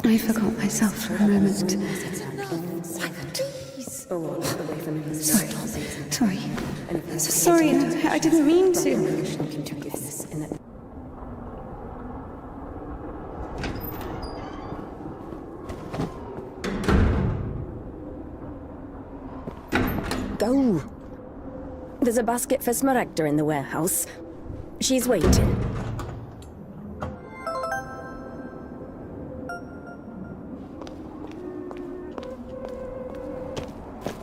I forgot myself for a moment. Sorry, I didn't mean to. Go! There's a basket for Smaragda in the warehouse. She's waiting.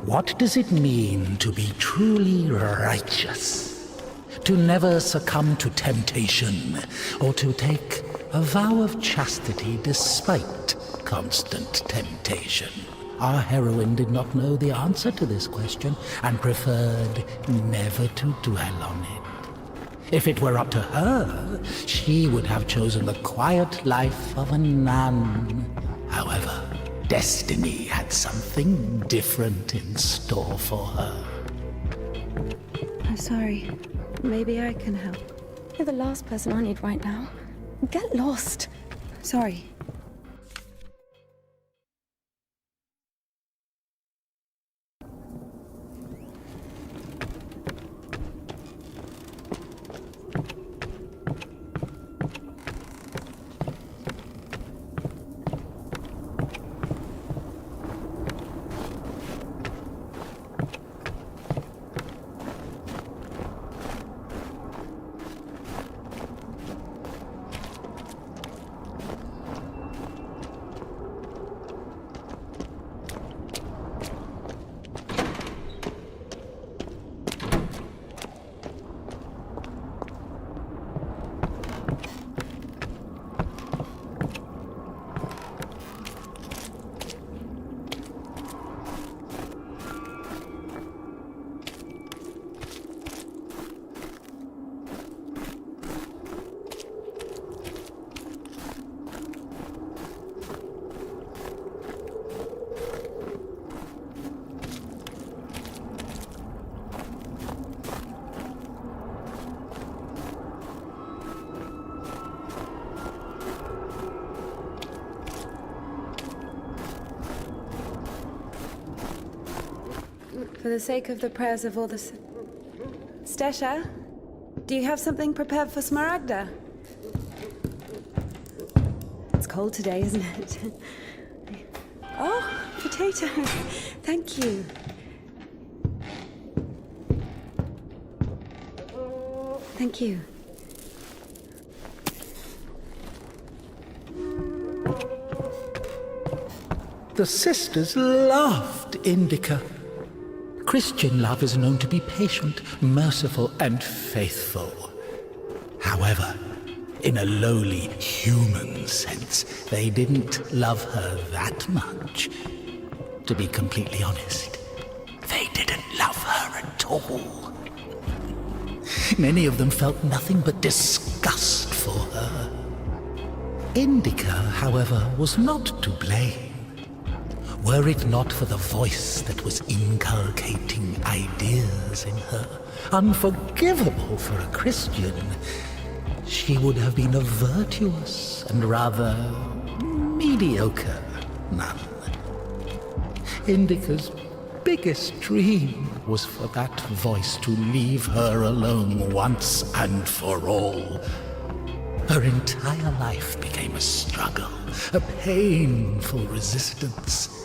What does it mean to be truly righteous? To never succumb to temptation, or to take a vow of chastity despite constant temptation? Our heroine did not know the answer to this question and preferred never to dwell on it. If it were up to her, she would have chosen the quiet life of a nun. However, destiny had something different in store for her. I'm sorry. Maybe I can help. You're the last person I need right now. Get lost. Sorry. For the sake of the prayers of all the... Stesha, do you have something prepared for Smaragda? It's cold today, isn't it? Oh, potatoes. Thank you. Thank you. The sisters loved Indika. Christian love is known to be patient, merciful, and faithful. However, in a lowly human sense, they didn't love her that much. To be completely honest, they didn't love her at all. Many of them felt nothing but disgust for her. Indika, however, was not to blame. Were it not for the voice that was inculcating ideas in her, unforgivable for a Christian, she would have been a virtuous and rather mediocre nun. Indika's biggest dream was for that voice to leave her alone once and for all. Her entire life became a struggle, a painful resistance.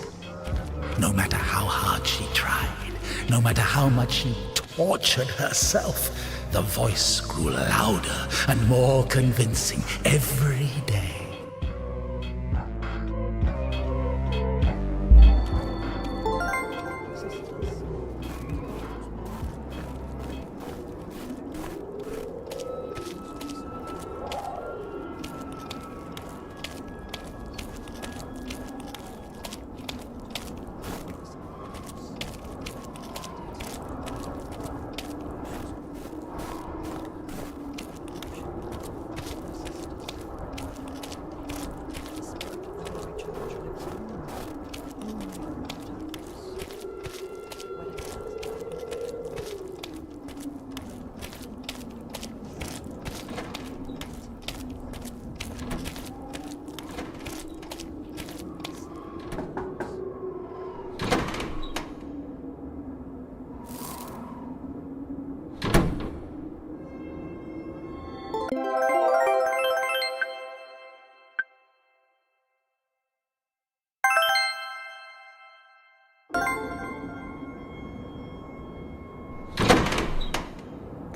No matter how hard she tried, no matter how much she tortured herself, the voice grew louder and more convincing every day.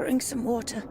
bring some water.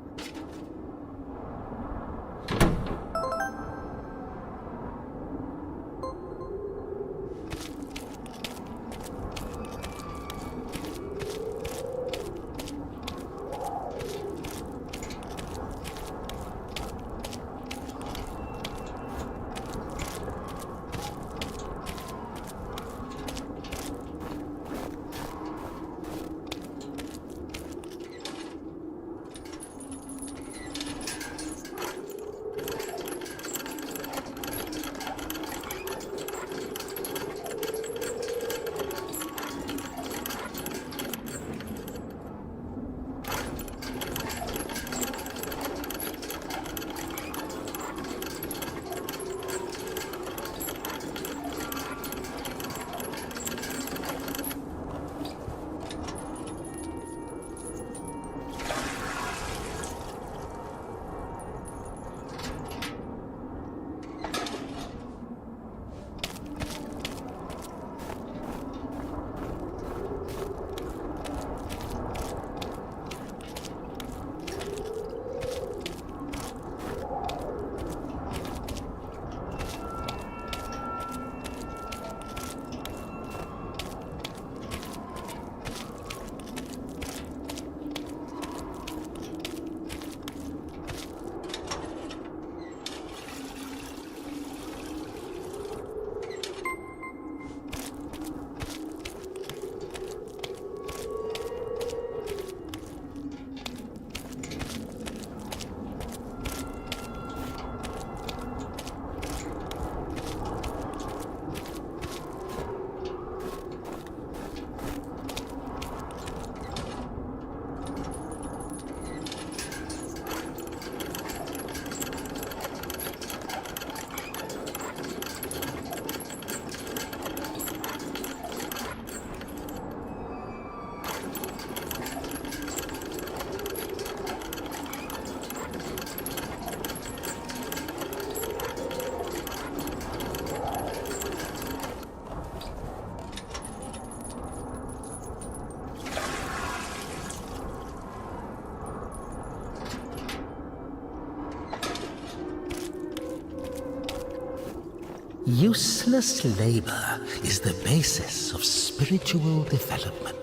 Useless labor is the basis of spiritual development.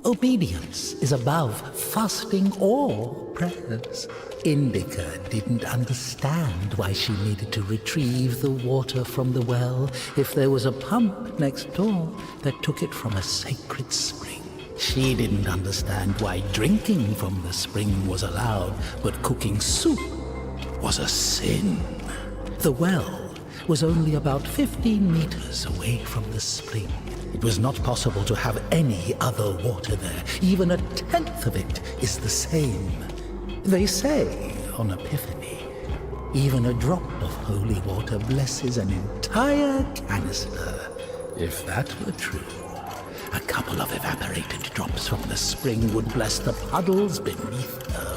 Obedience is above fasting or prayers. Indika didn't understand why she needed to retrieve the water from the well if there was a pump next door that took it from a sacred spring. She didn't understand why drinking from the spring was allowed, but cooking soup was a sin. The well was only about 15 meters away from the spring. It was not possible to have any other water there. Even a tenth of it is the same. They say on Epiphany, even a drop of holy water blesses an entire canister. If that were true, a couple of evaporated drops from the spring would bless the puddles beneath her.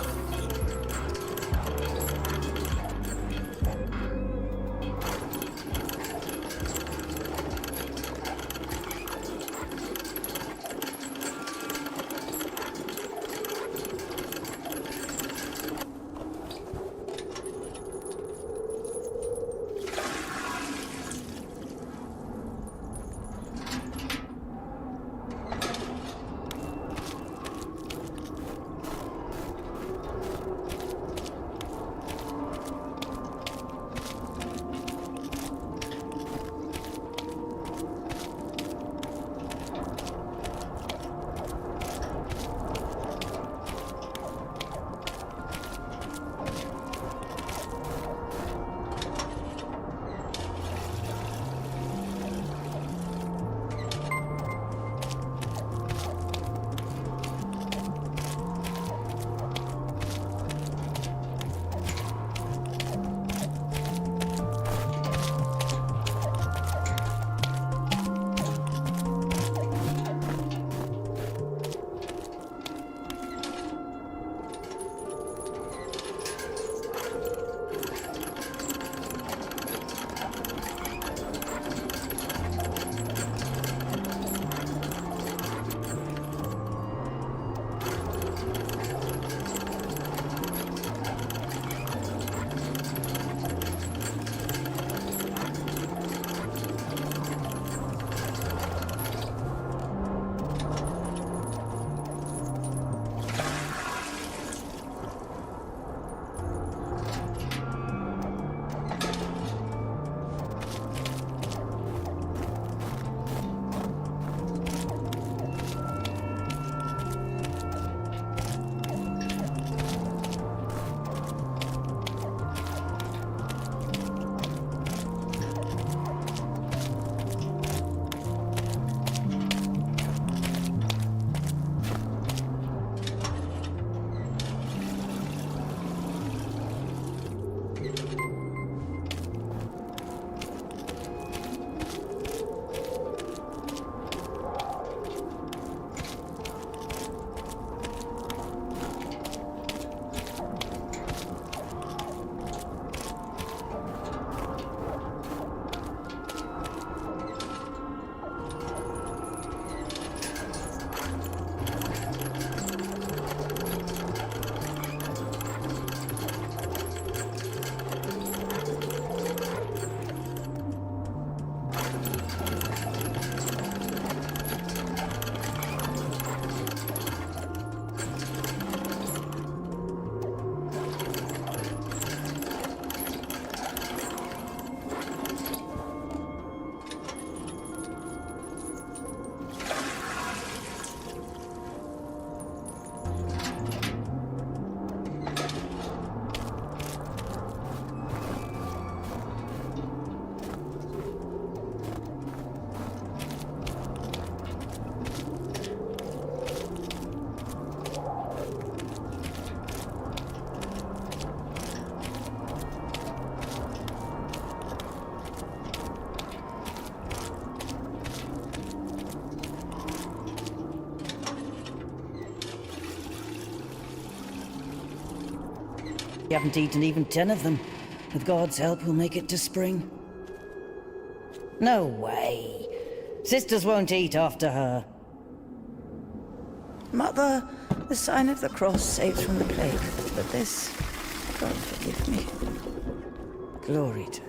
We haven't eaten even 10 of them. With God's help, we'll make it to spring. No way. Sisters won't eat after her. Mother, the sign of the cross saves from the plague, but this, God forgive me. Glory to...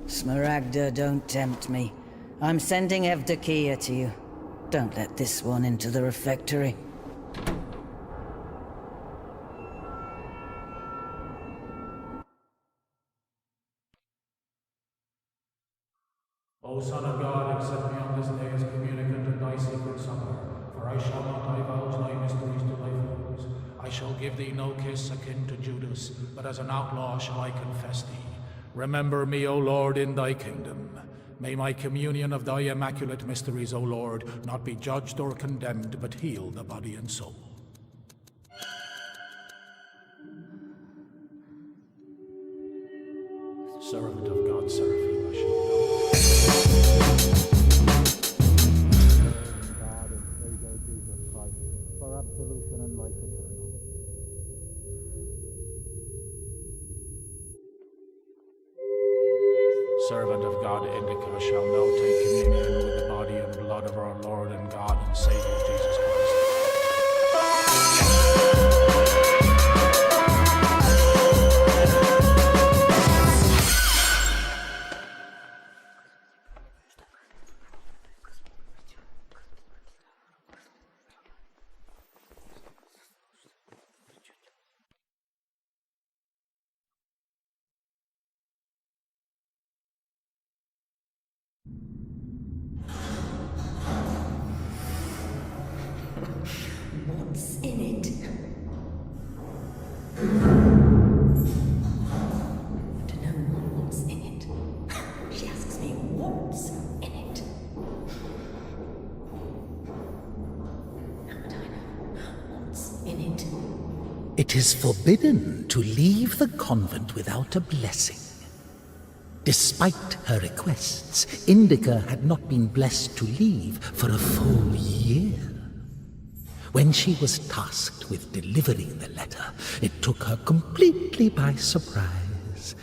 Smaragda, don't tempt me. I'm sending Evdokia to you. Don't let this one into the refectory. O Son of God, accept me on this day as communicant of thy sacred supper, for I shall not divulge thy mysteries to thy foes. I shall give thee no kiss akin to Judas, but as an outlaw shall I confess thee. Remember me, O Lord, in thy kingdom. May my communion of thy immaculate mysteries, O Lord, not be judged or condemned, but heal the body and soul. Servant of God, Seraphim, I shall go. God, and Savior Jesus Christ, for absolution and life eternal. Servant of God, Indika, shall now take communion with the body and blood of our Lord and God and Savior Jesus Christ. What's in it? I don't know what's in it. She asks me what's in it. How would I know what's in it? It is forbidden to leave the convent without a blessing. Despite her requests, Indika had not been blessed to leave for a full year. When she was tasked with delivering the letter, it took her completely by surprise.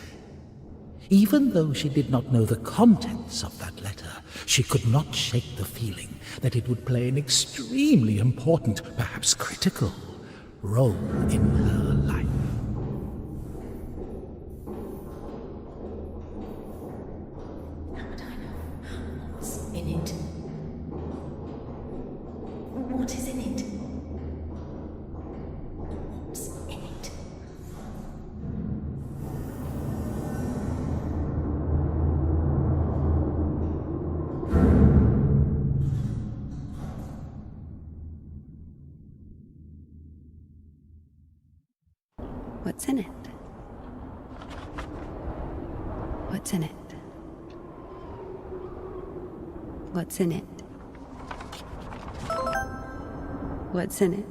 Even though she did not know the contents of that letter, she could not shake the feeling that it would play an extremely important, perhaps critical, role in her life. How would I know what's in it? What is in it? What's in it? What's in it? What's in it? What's in it? What's in it?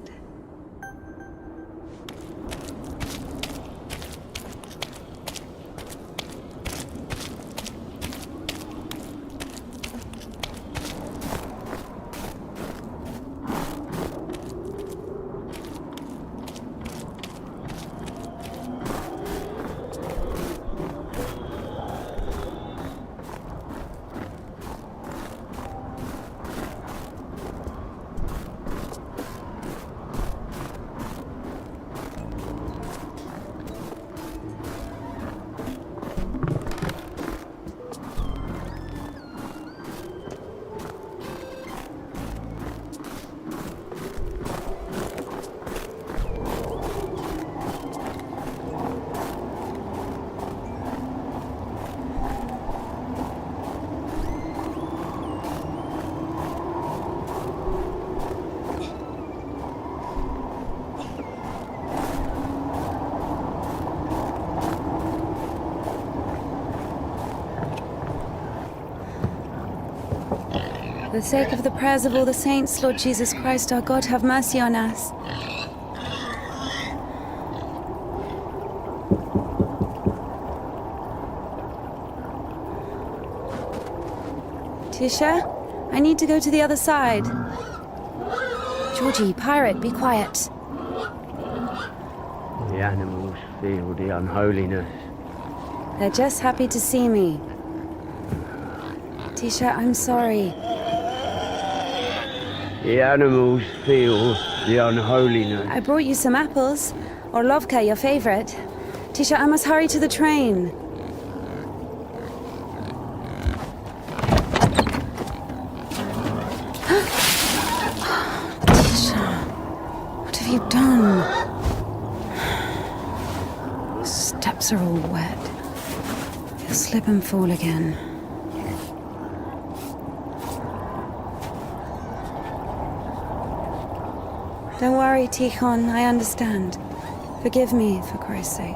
For the sake of the prayers of all the saints, Lord Jesus Christ, our God, have mercy on us. Tisha, I need to go to the other side. Georgie, pirate, be quiet. يعني مش feel the unholiness. They're just happy to see me. Tisha, I'm sorry. The animals feel the unholiness. I brought you some apples. Or Lovka, your favorite. Tisha, I must hurry to the train. Tisha, what have you done? Steps are all wet. You'll slip and fall again. Don't worry, Tihon, I understand. Forgive me, for Christ's sake.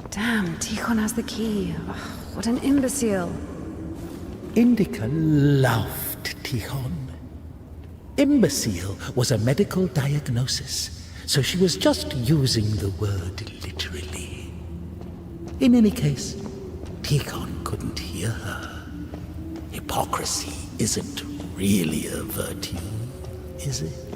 Damn, Tihon has the key. Ugh, what an imbecile. Indika loved Tihon. Imbecile was a medical diagnosis, so she was just using the word literally. In any case, Tihon couldn't hear her. Hypocrisy isn't really a virtue, is it?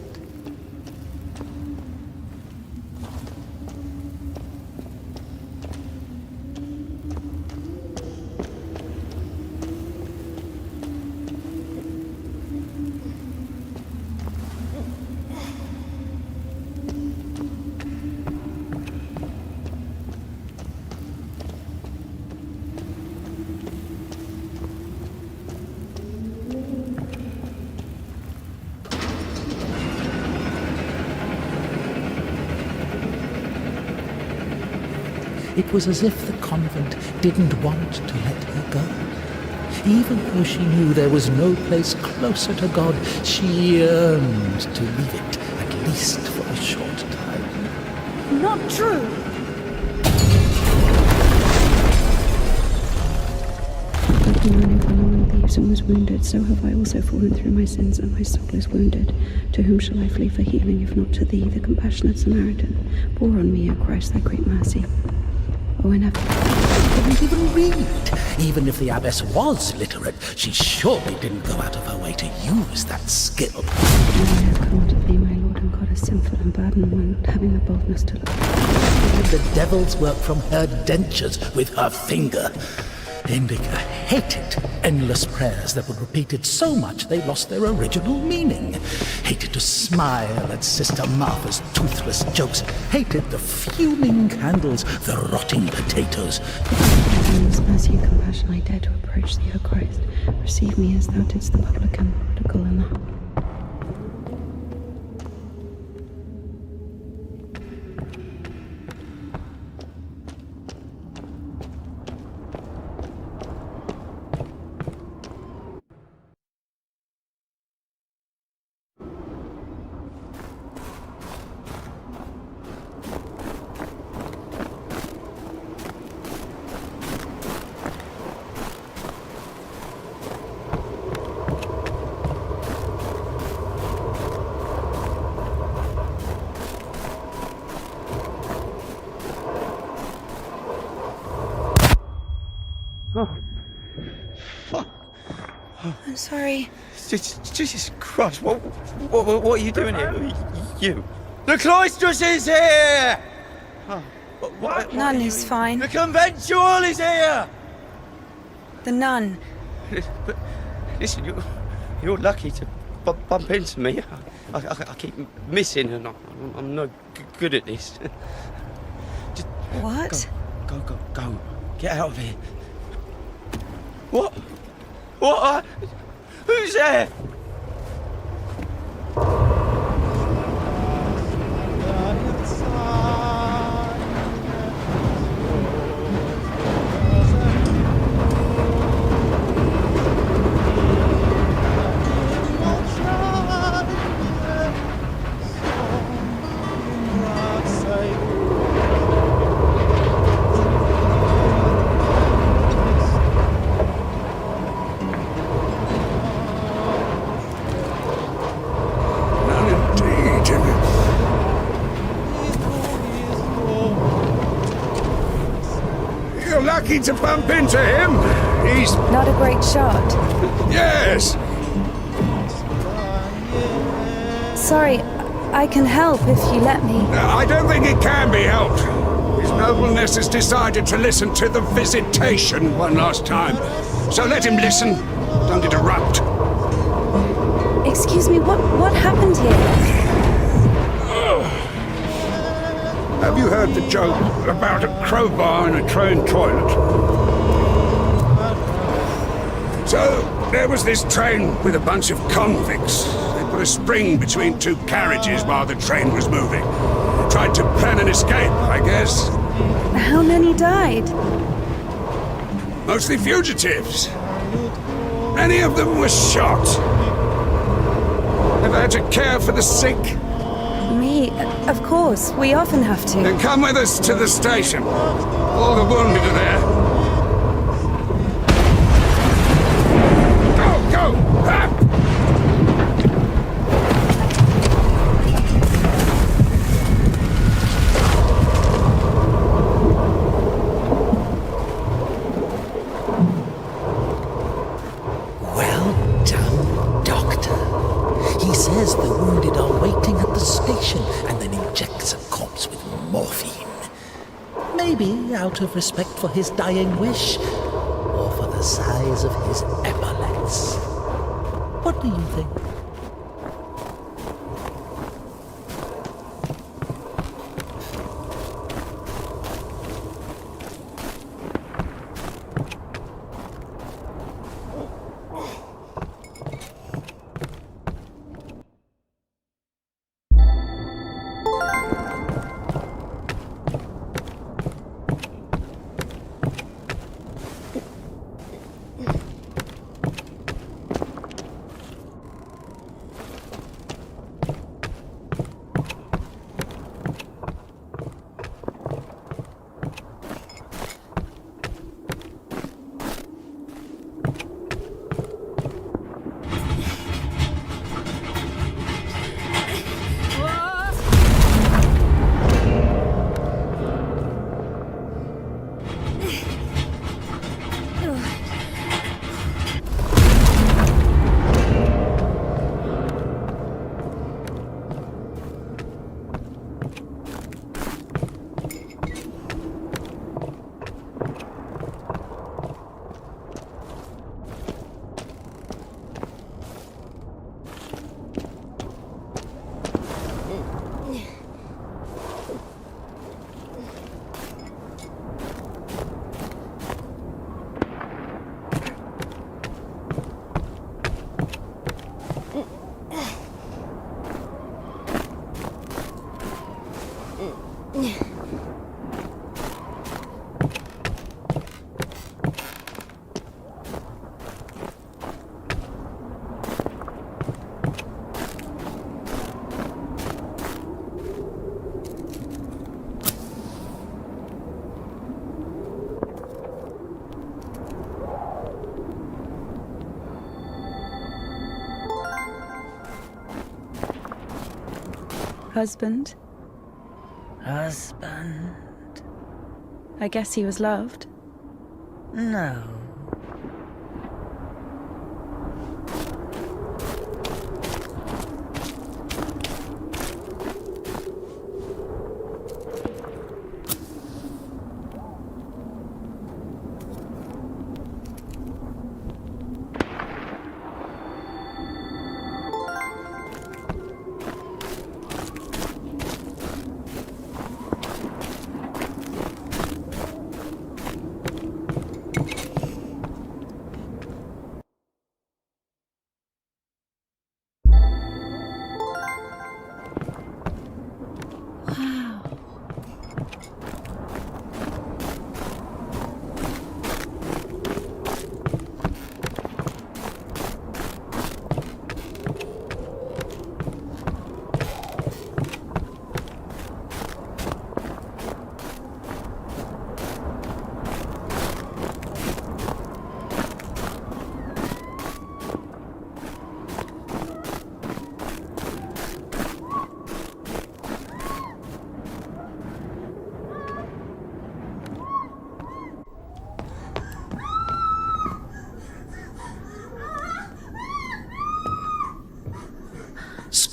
It was as if the convent didn't want to let her go. Even though she knew there was no place closer to God, she yearned to leave it, at least for a short time. Not true! Like the man who fell among thieves and was wounded, so have I also fallen through my sins, and my soul is wounded. To whom shall I flee for healing, if not to thee, the compassionate Samaritan? Pour on me, O Christ, thy great mercy. Oh, and Didn't even read. Even if the abbess was literate, she surely didn't go out of her way to use that skill. I have come to thee, my Lord and God, a sinful and burdened one, not having the boldness to look. Did the devil's work from her dentures with her finger. Indika hated endless prayers that were repeated so much they lost their original meaning. Hated to smile at Sister Martha's toothless jokes. Hated the fuming candles, the rotting potatoes. In this mercy and compassion I dare to approach thee, O Christ. Receive me as thou didst the publican, prodigal, and the... I'm sorry. Jesus Christ, what are you doing here? You. The cloistress is here! What Nun is fine. The conventual is here! The nun. Listen, you're lucky to bump into me. I keep missing and I'm no good at this. Just What? Go. Get out of here. What? What? Who's there? Lucky to bump into him. He's... Not a great shot. Yes! Sorry, I can help if you let me. I don't think it can be helped. His nobleness has decided to listen to the visitation one last time. So let him listen. Don't interrupt. Excuse me, what happened here? Have you heard the joke about a crowbar in a train toilet? So, there was this train with a bunch of convicts. They put a spring between two carriages while the train was moving. Tried to plan an escape, I guess. How many died? Mostly fugitives. Many of them were shot. Ever had to care for the sick? Me? Of course. We often have to. Then come with us to the station. All the wounded are there. Go! Ah! Well done, Doctor. He says the wounded are waiting at the station and then injects a corpse with morphine. Maybe out of respect for his dying wish, or for the size of his epaulets. What do you think? Husband? Husband? I guess he was loved. No.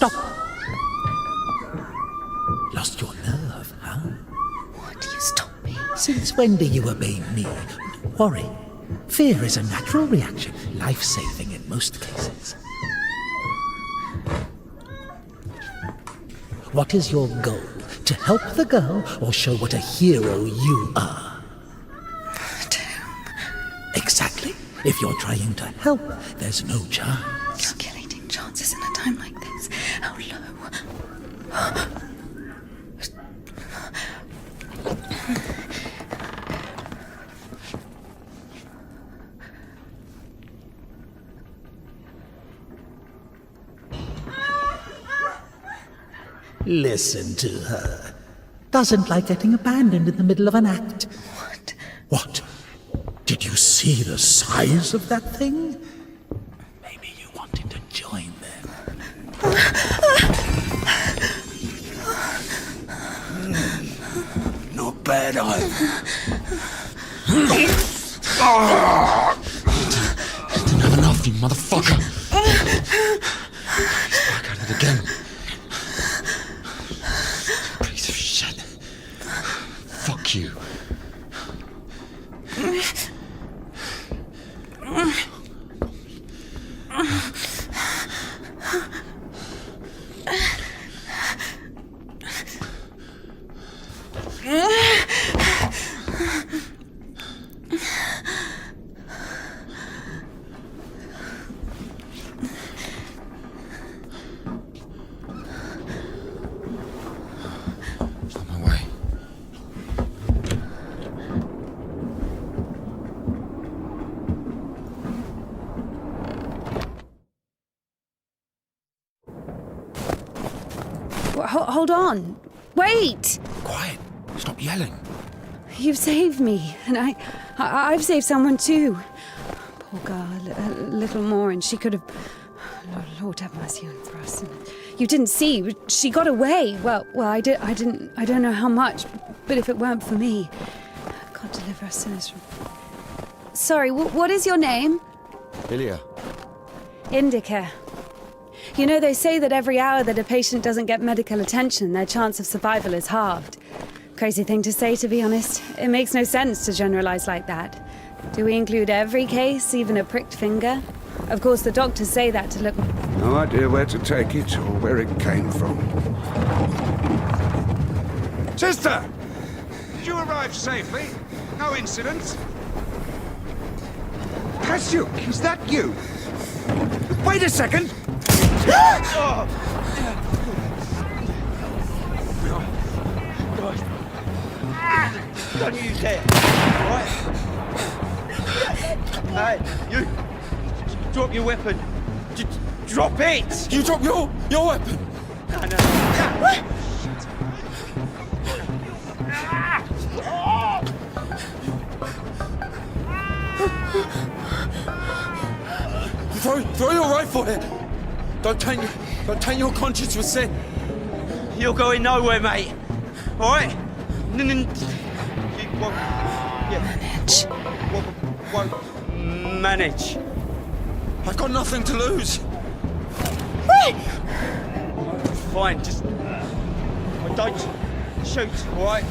Stop! Lost your nerve, huh? Would you stop me? Since when do you obey me? Don't worry. Fear is a natural reaction, life-saving in most cases. What is your goal? To help the girl or show what a hero you are? Exactly. If you're trying to help, there's no chance. Calculating chances in a time like this. How low? Listen to her. Doesn't like getting abandoned in the middle of an act. What? What? Did you see the size of that thing? Maybe you wanted to join them. Not bad either. Didn't have enough, you motherfucker. He's back at it again. Piece of shit. Fuck you. Hold on. Wait! Quiet. Stop yelling. You've saved me, and I've saved someone too. Poor girl, a little more, and she could have. Lord have mercy on us. You didn't see. She got away. Well, I didn't. I don't know how much, but if it weren't for me, God deliver us sinners from. Sorry. What is your name? Ilya. Indika. You know, they say that every hour that a patient doesn't get medical attention, their chance of survival is halved. Crazy thing to say, to be honest. It makes no sense to generalize like that. Do we include every case, even a pricked finger? Of course, the doctors say that to look... No idea where to take it or where it came from. Sister! Did you arrive safely? No incidents? Kasyuk, is that you? Wait a second! Don't use that, right? Hey, you! Drop your weapon! Drop it! You drop your weapon! No. Throw your rifle here! Don't taint your conscience with sin. You're going nowhere, mate. All right? Manage. I've got nothing to lose. Fine, just don't shoot, all right?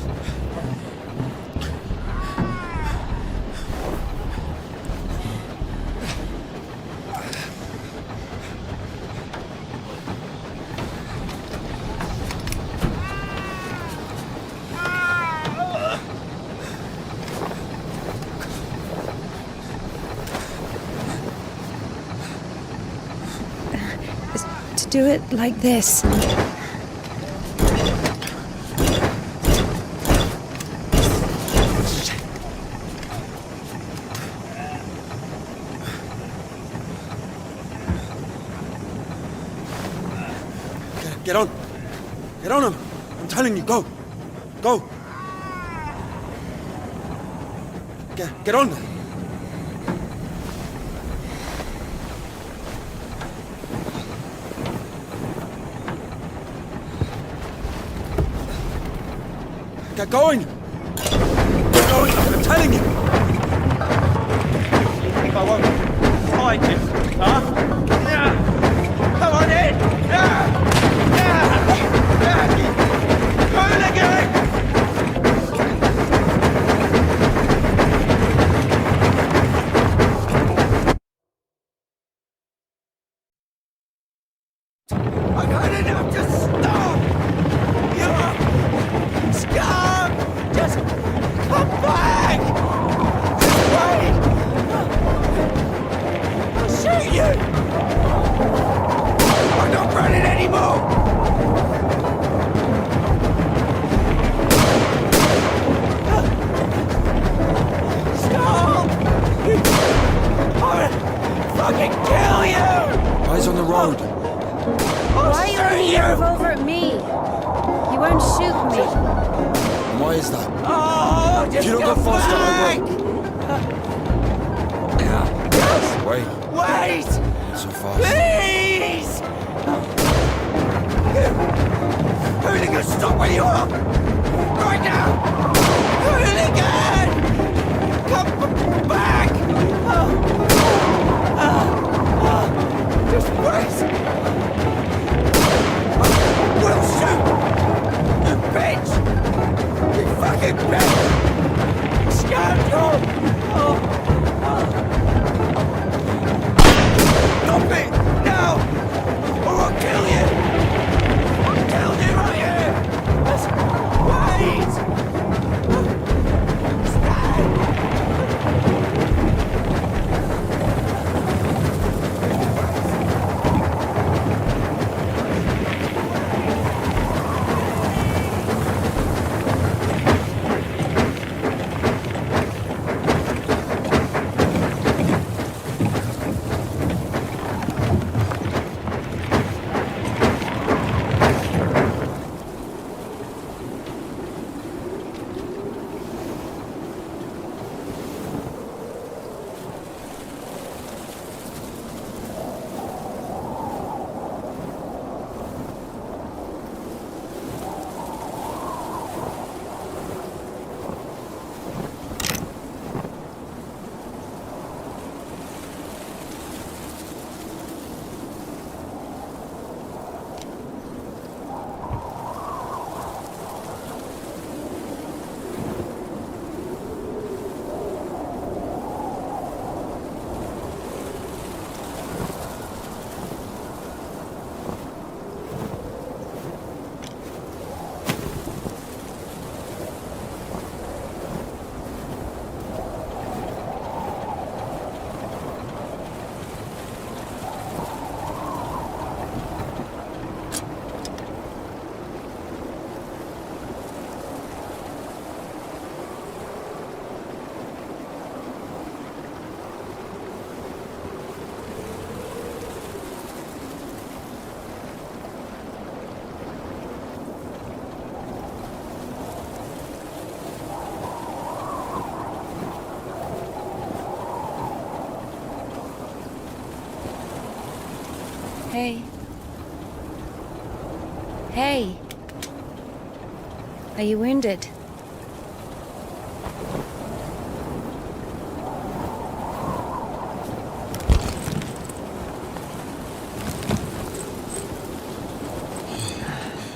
Do it like this. Get on. Get on him. I'm telling you, go. Go. Get on. Get going! Get going! I'm telling you! You think I won't find you, huh? Yeah! Come on in! Yeah! won't shoot me. Why is that? Oh, If you don't go faster, I will. Wait. Wait! Not so fast. Please! Hooligan, stop where you are! Right now! Hooligan! Come back! Just wait! We'll shoot! You bitch! You fucking bitch! Scoundrel! Stop it! Now! Or I'll kill you! I'll kill you right here! Wait! Stand! Hey. Hey. Are you wounded?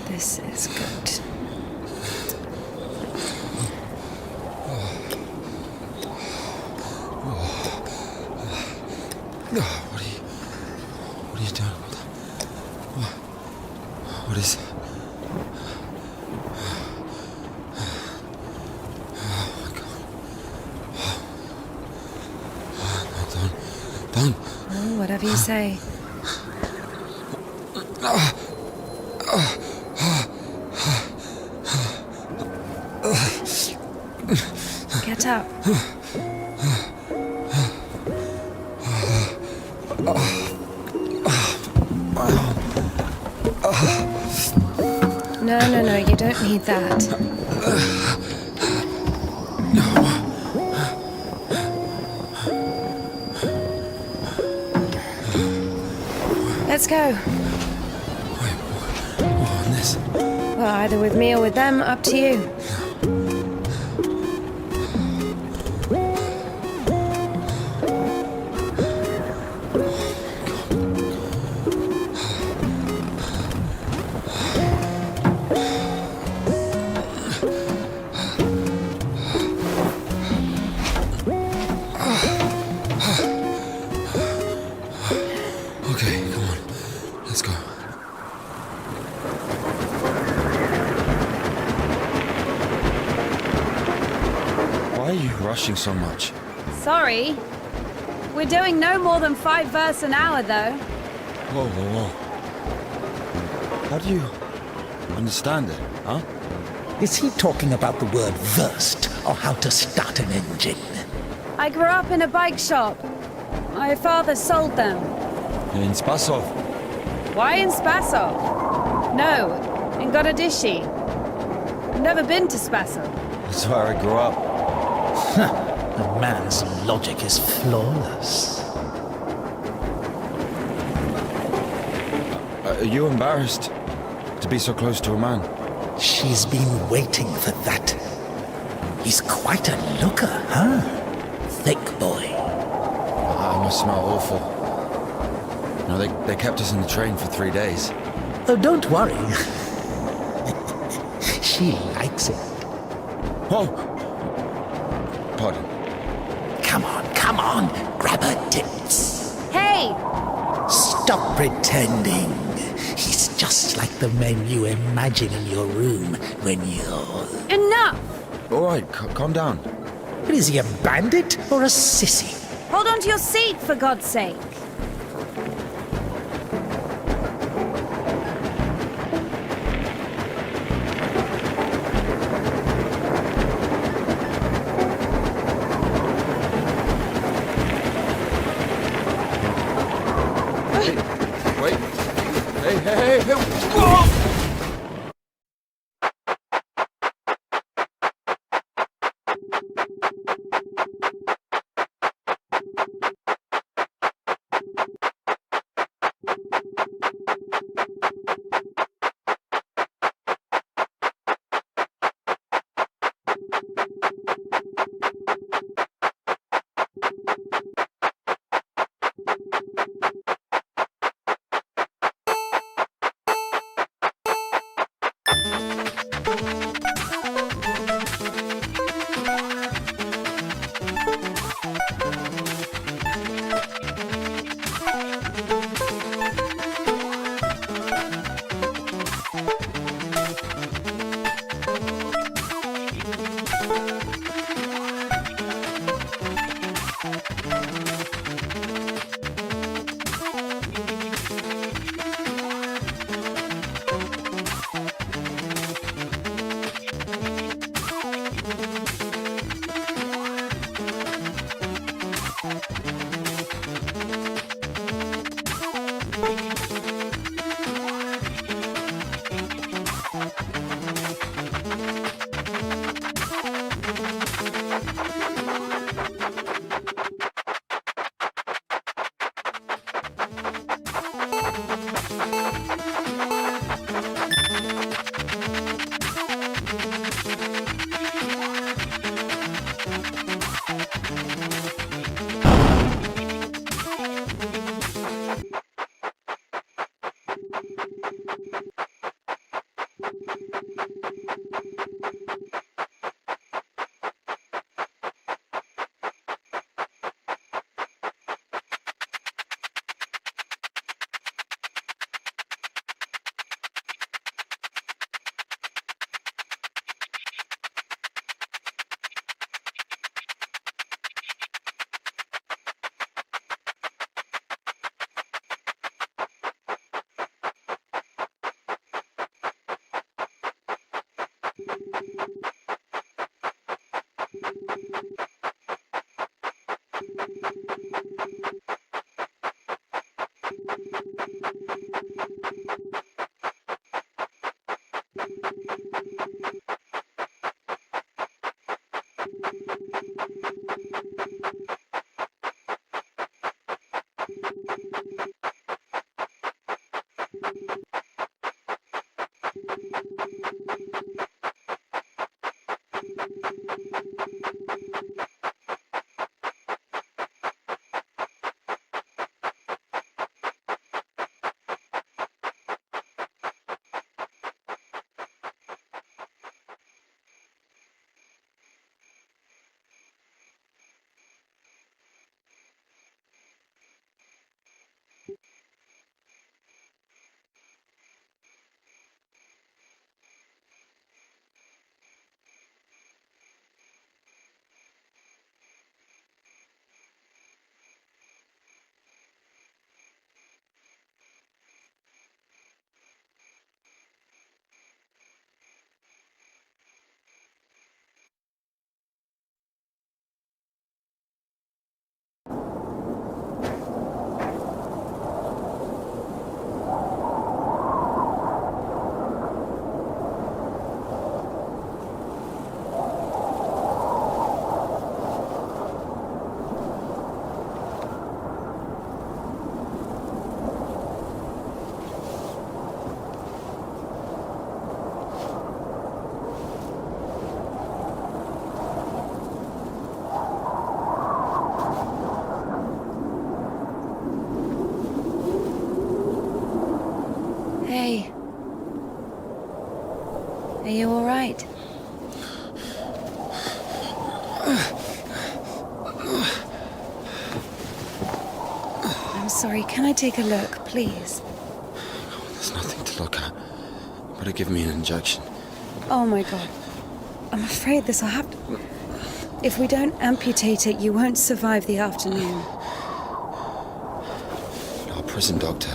This is good. What are you doing? What is... Oh my God. No, don't. Oh, whatever you say. Get up. No, you don't need that. Let's go. Wait, what on this? Well, either with me or with them, up to you. Okay, come on. Let's go. Why are you rushing so much? Sorry. We're doing no more than 5 verse an hour, though. Whoa. How do you understand it, huh? Is he talking about the word versed, or how to start an engine? I grew up in a bike shop. My father sold them. In Spasov? Why in Spasov? No, in Godadishi. Never been to Spasov. That's where I grew up. The man's logic is flawless. Are you embarrassed to be so close to a man? She's been waiting for that. He's quite a looker, huh? Thick boy. I must smell awful. No, they kept us in the train for 3 days. Oh, don't worry. She likes it. Oh! Pardon. Come on, grab her tits. Hey! Stop pretending. He's just like the men you imagine in your room when you're... Enough! All right, calm down. Is he a bandit or a sissy? Hold on to your seat, for God's sake. Wait. Hey. Whoa! Are you all right? I'm sorry, can I take a look, please? There's nothing to look at. Better give me an injection. Oh my god. I'm afraid this'll have to... If we don't amputate it, you won't survive the afternoon. Our prison doctor,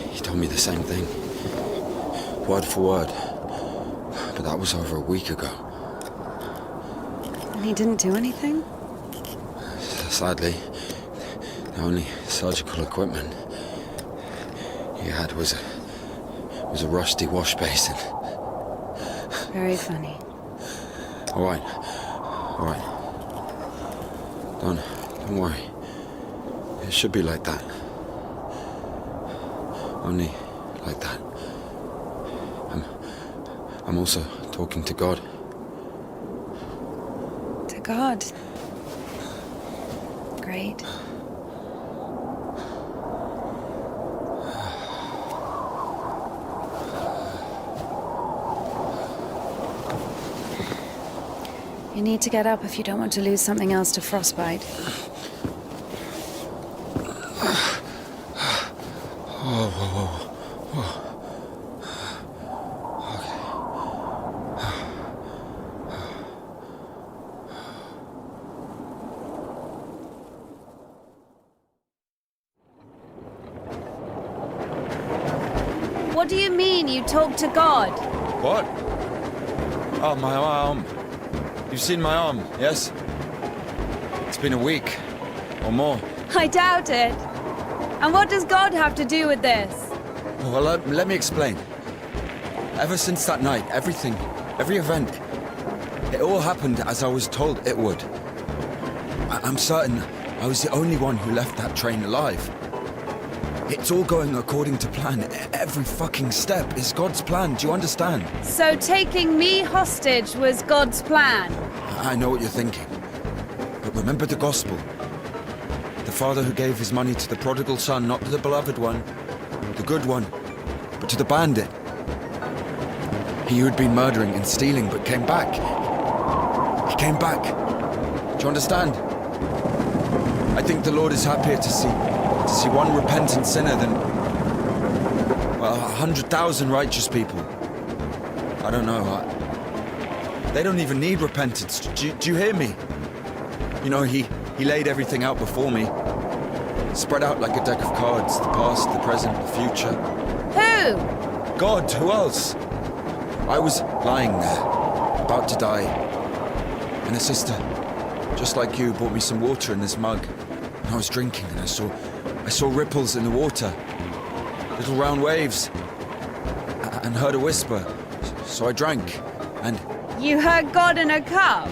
he told me the same thing. Word for word. But that was over a week ago. And he didn't do anything? Sadly, the only surgical equipment he had was a rusty wash basin. Very funny. All right. Don't worry. It should be like that. Only like that. I'm also talking to God. To God. Great. You need to get up if you don't want to lose something else to frostbite. Whoa. What do you mean you talk to God? What? Oh, my arm. You've seen my arm, yes? It's been a week. Or more. I doubt it. And what does God have to do with this? Well, let me explain. Ever since that night, everything, every event, it all happened as I was told it would. I'm certain I was the only one who left that train alive. It's all going according to plan. Every fucking step is God's plan, do you understand? So taking me hostage was God's plan? I know what you're thinking. But remember the gospel. The father who gave his money to the prodigal son, not to the beloved one, the good one, but to the bandit. He who had been murdering and stealing but came back. He came back. Do you understand? I think the Lord is happier to see one repentant sinner than, well, 100,000 righteous people. I don't know. They don't even need repentance. Do you hear me? You know, he laid everything out before me. Spread out like a deck of cards. The past, the present, the future. Who? God, who else? I was lying there, about to die. And a sister, just like you, brought me some water in this mug. And I was drinking and I saw ripples in the water. Little round waves. And heard a whisper. So I drank. And... You heard God in a cup?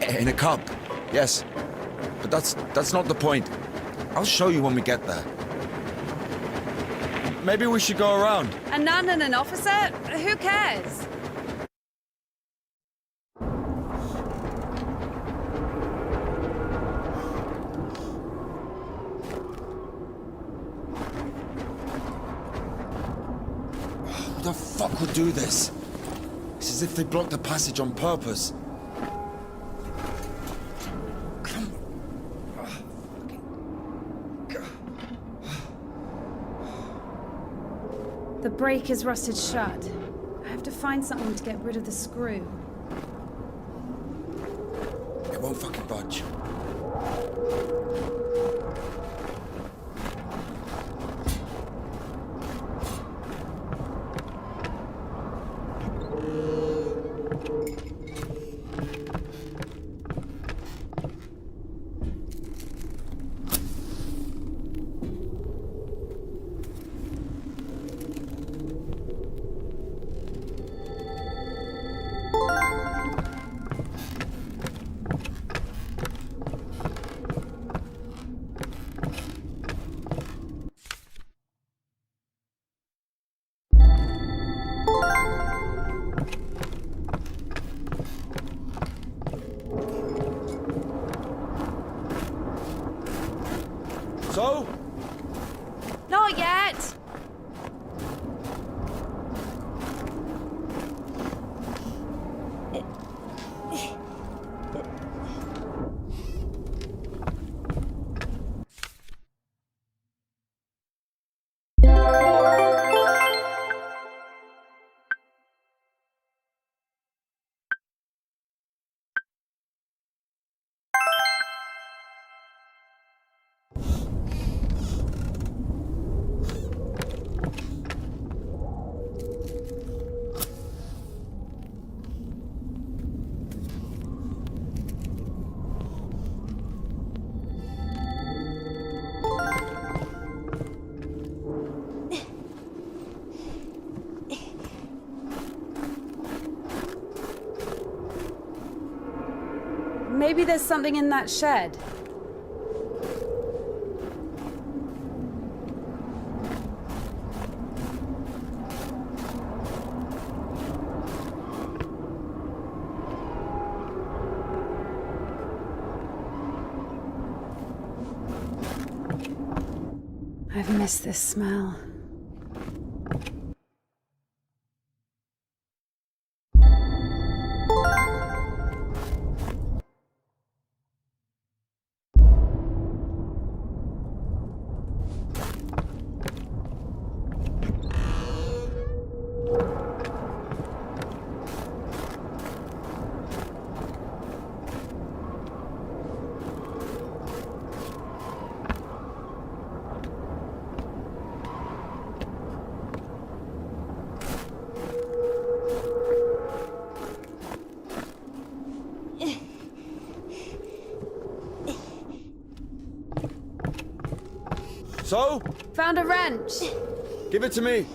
In a cup, yes. But that's not the point. I'll show you when we get there. Maybe we should go around. A nun and an officer? Who cares? Who the fuck would do this? It's as if they blocked the passage on purpose. The brake is rusted shut. I have to find something to get rid of the screw. It won't fucking budge. So? Not yet! Maybe there's something in that shed. I've missed this smell. So? Found a wrench. Give it to me.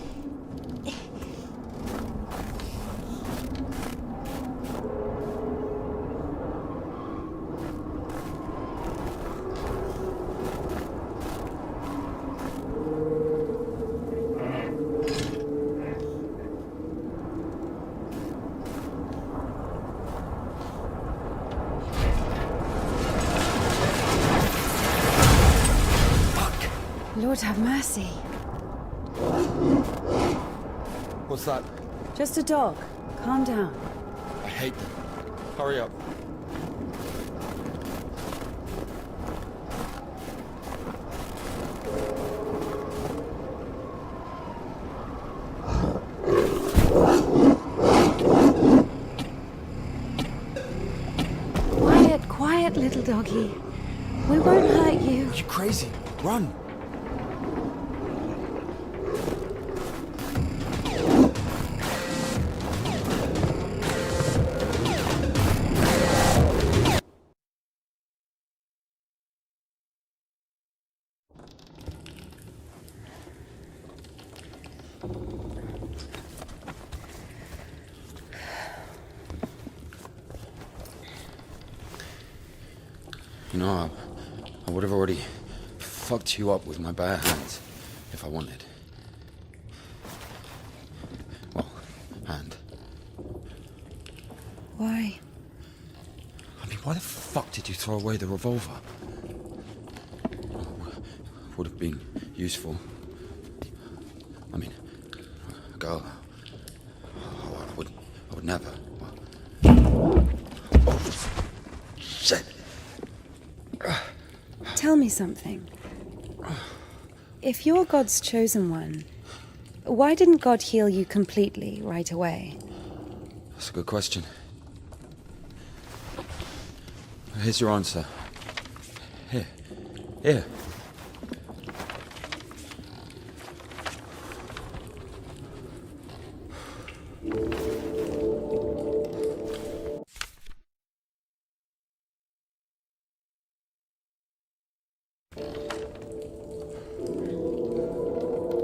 Lord have mercy. What's that? Just a dog. Calm down. I hate them. Hurry up. Quiet, quiet, little doggy. We won't hurt you. You crazy? Run! You know, I would have already fucked you up with my bare hands if I wanted. Well, hand. Why? I mean, why the fuck did you throw away the revolver? Would have been useful. I mean, a girl. Oh, I would never. Oh, shit. Tell me something. If you're God's chosen one, why didn't God heal you completely right away? That's a good question. Here's your answer. Here.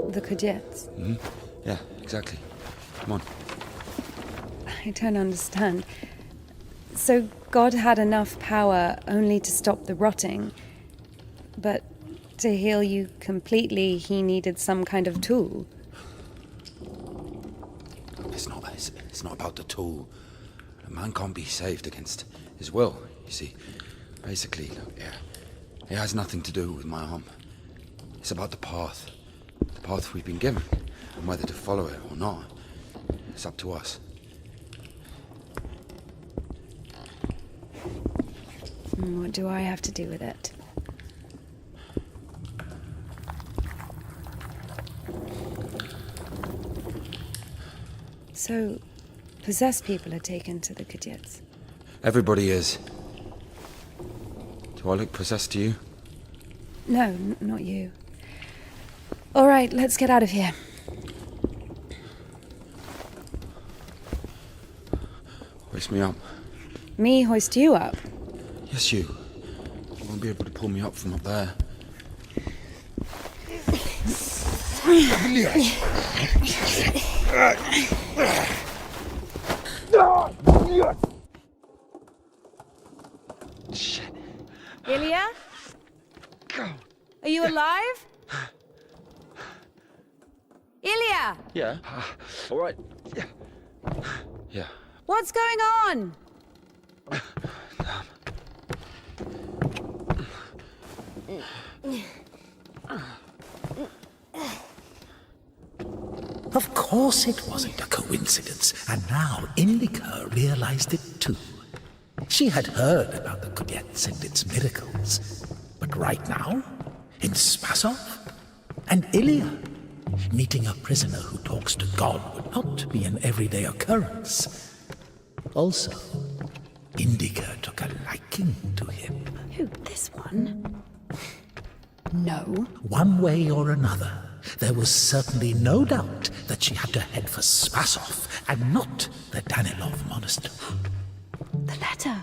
The Kudets. Mm-hmm. Yeah, exactly. Come on. I don't understand. So God had enough power only to stop the rotting, but to heal you completely, he needed some kind of tool. It's not about the tool. A man can't be saved against his will, you see. Basically, it has nothing to do with my arm. It's about the path. The path we've been given, and whether to follow it or not. It's up to us. What do I have to do with it? So, possessed people are taken to the Kudets. Everybody is. Do I look possessed to you? No, not you. All right, let's get out of here. Hoist me up. Me hoist you up? Yes, you. You won't be able to pull me up from up there. here! Yeah. All right. Yeah. Yeah. What's going on? Of course it wasn't a coincidence, and now Indika realized it too. She had heard about the Kudets and its miracles, but right now, in Spasov and Ilya, meeting a prisoner who talks to God would not be an everyday occurrence. Also, Indika took a liking to him. Who, this one? No. One way or another, there was certainly no doubt that she had to head for Spasov and not the Danilov Monastery. The letter.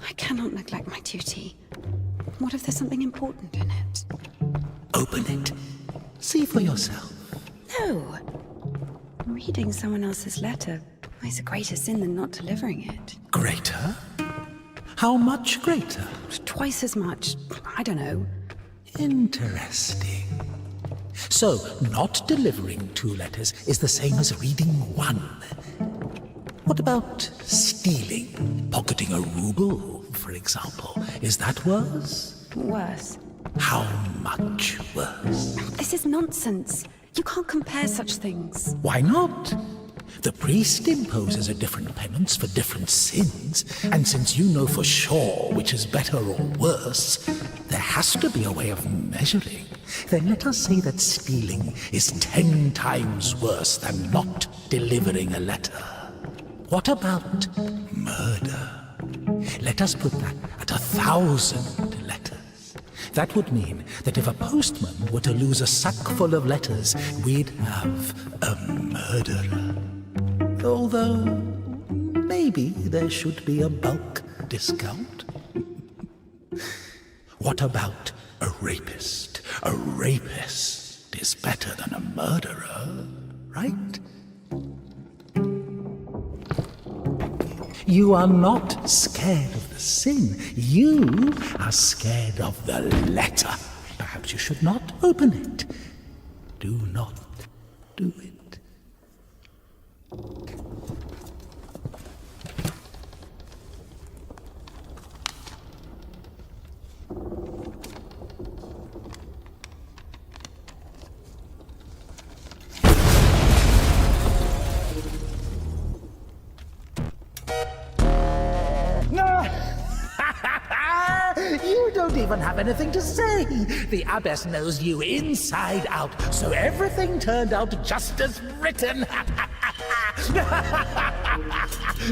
I cannot neglect my duty. What if there's something important in it? Open it. See for yourself. No. Reading someone else's letter is a greater sin than not delivering it. Greater? How much greater? Twice as much. I don't know. Interesting. So, not delivering 2 letters is the same as reading 1. What about stealing? Pocketing a ruble, for example. Is that worse? Worse. How much worse? This is nonsense. You can't compare such things. Why not? The priest imposes a different penance for different sins, and since you know for sure which is better or worse, there has to be a way of measuring. Then let us say that stealing is 10 times worse than not delivering a letter. What about murder? Let us put that at 1,000 letters. That would mean that if a postman were to lose a sack full of letters, we'd have a murderer. Although, maybe there should be a bulk discount. What about a rapist? A rapist is better than a murderer, right? You are not scared of the sin. You are scared of the letter. Perhaps you should not open it. Do not do it. You don't even have anything to say. The abbess knows you inside out, so everything turned out just as written.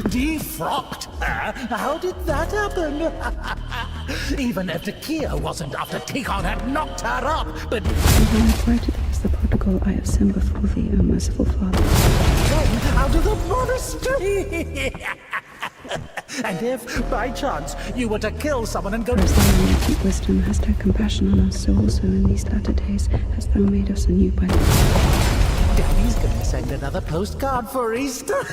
Defrocked her? How did that happen? Even if Takia wasn't after Tihon had knocked her up, but... And I to thee as the prodigal I have sinned before thee, O merciful Father. Then out of the monastery! And if, by chance, you were to kill someone and go to... As thou in infinite wisdom hast had compassion on us, so also in these latter days hast thou made us anew by Daddy's gonna send another postcard for Easter.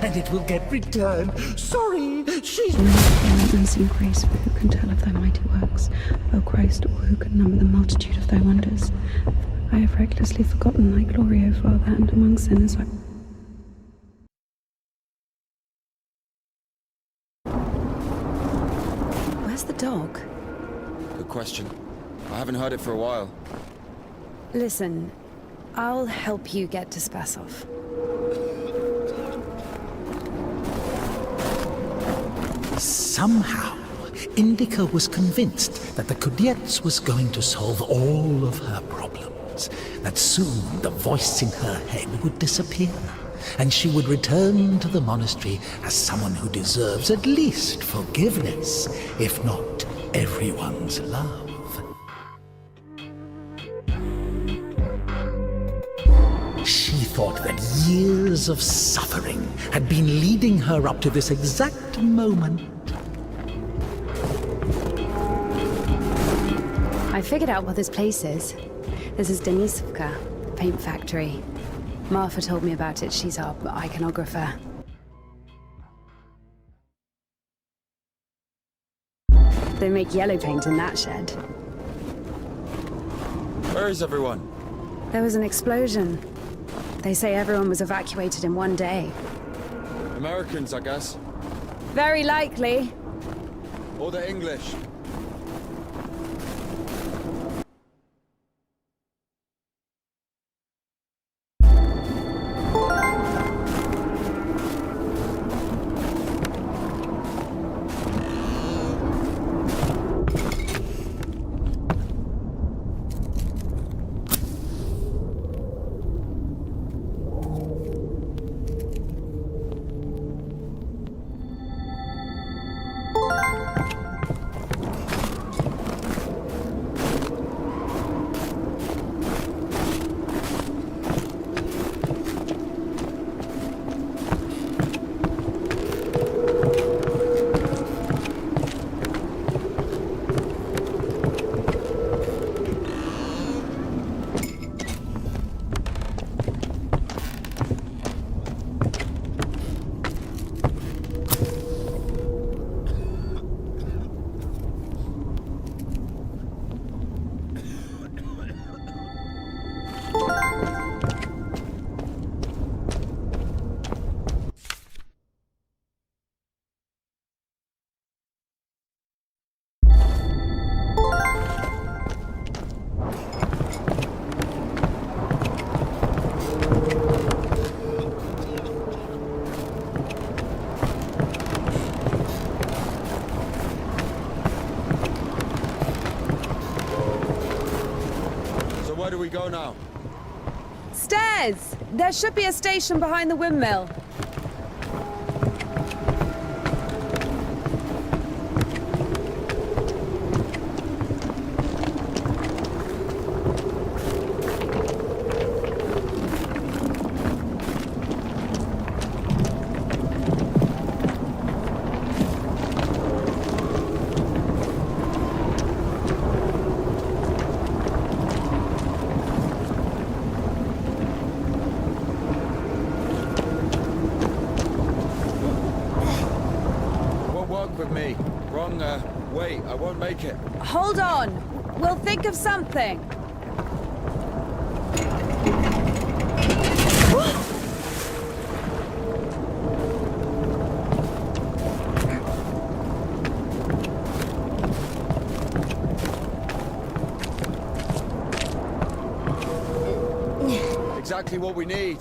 And it will get returned. Sorry, she's... Mercy, unseen grace, for who can tell of thy mighty works, O Christ, or who can number the multitude of thy wonders? I have recklessly forgotten thy glory, O Father, and among sinners I... Where's the dog? Good question. I haven't heard it for a while. Listen, I'll help you get to Spasov. Somehow, Indika was convinced that the Kudets was going to solve all of her problems, that soon the voice in her head would disappear, and she would return to the monastery as someone who deserves at least forgiveness, if not everyone's love. She thought that years of suffering had been leading her up to this exact moment. I figured out what this place is. This is Denisovka, paint factory. Marfa told me about it. She's our iconographer. They make yellow paint in that shed. Where is everyone? There was an explosion. They say everyone was evacuated in one day. Americans, I guess. Very likely. Or the English. Where do we go now? Stairs! There should be a station behind the windmill. Wait, I won't make it. Hold on. We'll think of something. Exactly what we need.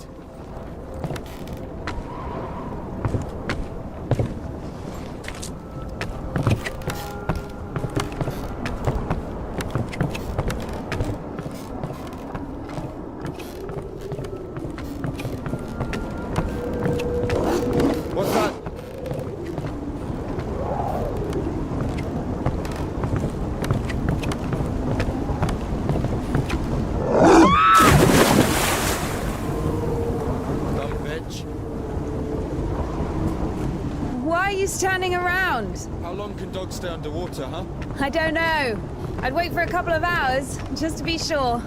Turning around. How long can dogs stay underwater, huh? I don't know. I'd wait for a couple of hours, just to be sure.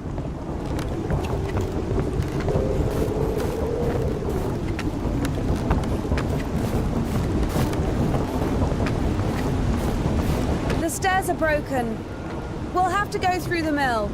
The stairs are broken. We'll have to go through the mill.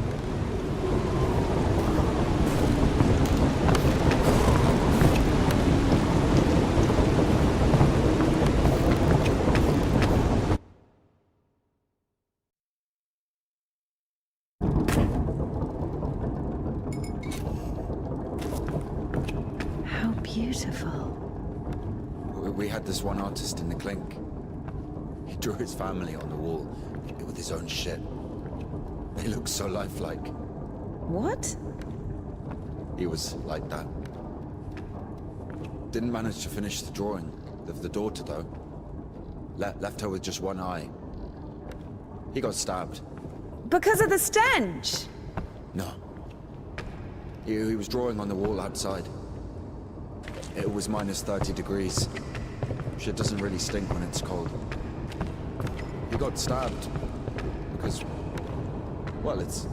We had this one artist in the clink. He drew his family on the wall with his own shit. They look so lifelike. What? He was like that. Didn't manage to finish the drawing of the daughter, though. Left her with just one eye. He got stabbed. Because of the stench? No. He was drawing on the wall outside. It was minus 30 degrees. Shit doesn't really stink when it's cold. He got stabbed because, well, it's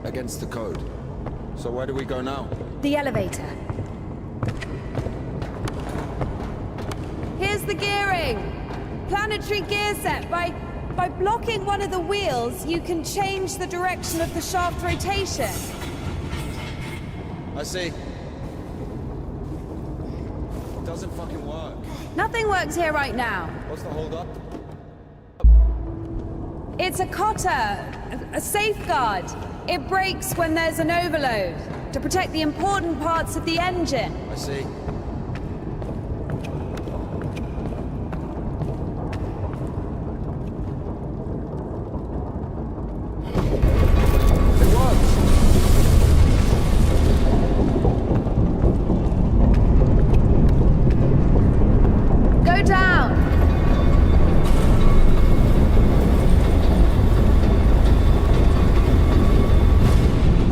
against the code. So where do we go now? The elevator. Here's the gearing. Planetary gear set. By blocking one of the wheels, you can change the direction of the shaft rotation. I see. It doesn't fucking work. Nothing works here right now. What's the hold up? It's a cotter, a safeguard. It breaks when there's an overload, to protect the important parts of the engine. I see. It works! Go down!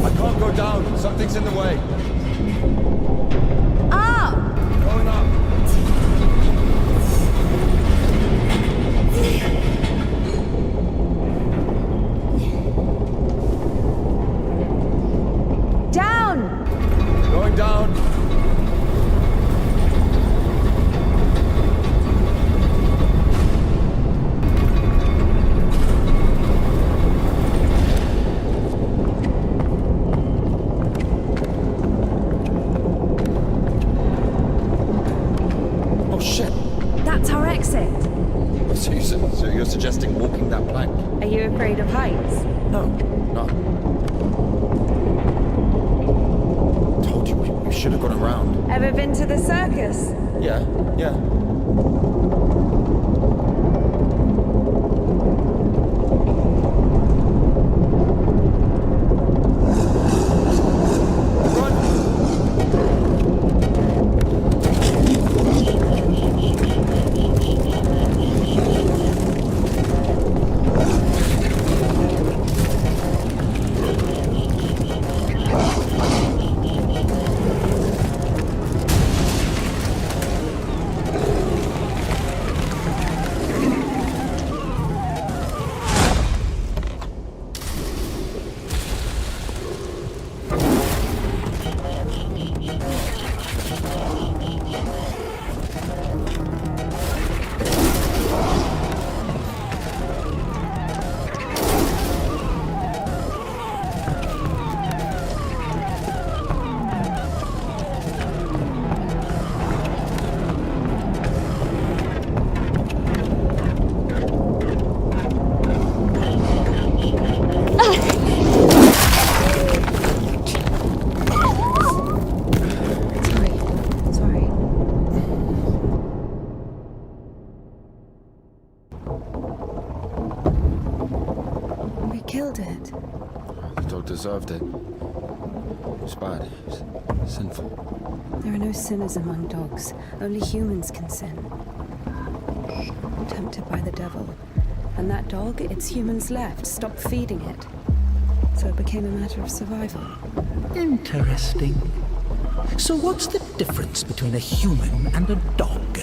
I can't go down. Something's in the way. Up! Going up. Down! Going down. Oh shit. That's our exit. So you're suggesting walking that plank? Are you afraid of heights? No, no. Told you we should have gone around. Ever been to the circus? Yeah, yeah. Deserved it. It was bad. It was sinful. There are no sinners among dogs. Only humans can sin. Tempted by the devil. And that dog, its humans left, stopped feeding it. So it became a matter of survival. Interesting. So what's the difference between a human and a dog?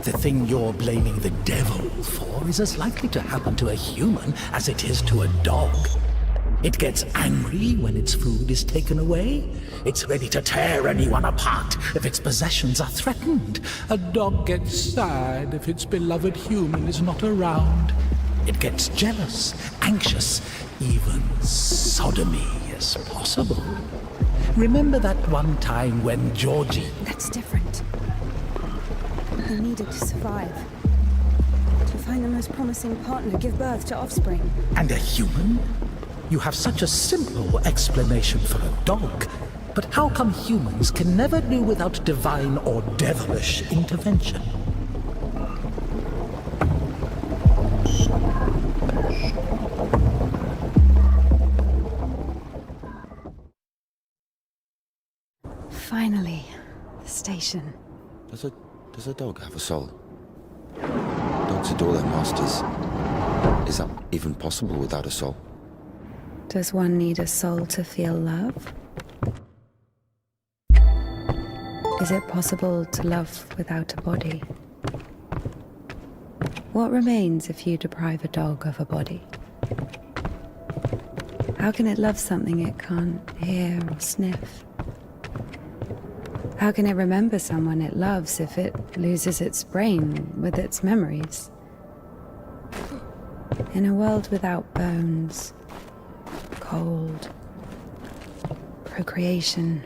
The thing you're blaming the devil for is as likely to happen to a human as it is to a dog. It gets angry when its food is taken away. It's ready to tear anyone apart if its possessions are threatened. A dog gets sad if its beloved human is not around. It gets jealous, anxious, even sodomy is possible. Remember that one time when Georgie... That's different. They needed to survive. To find the most promising partner, give birth to offspring. And a human? You have such a simple explanation for a dog, but how come humans can never do without divine or devilish intervention? Finally, the station. Does a dog have a soul? Dogs adore their masters. Is that even possible without a soul? Does one need a soul to feel love? Is it possible to love without a body? What remains if you deprive a dog of a body? How can it love something it can't hear or sniff? How can it remember someone it loves if it loses its brain with its memories? In a world without bones, cold, procreation,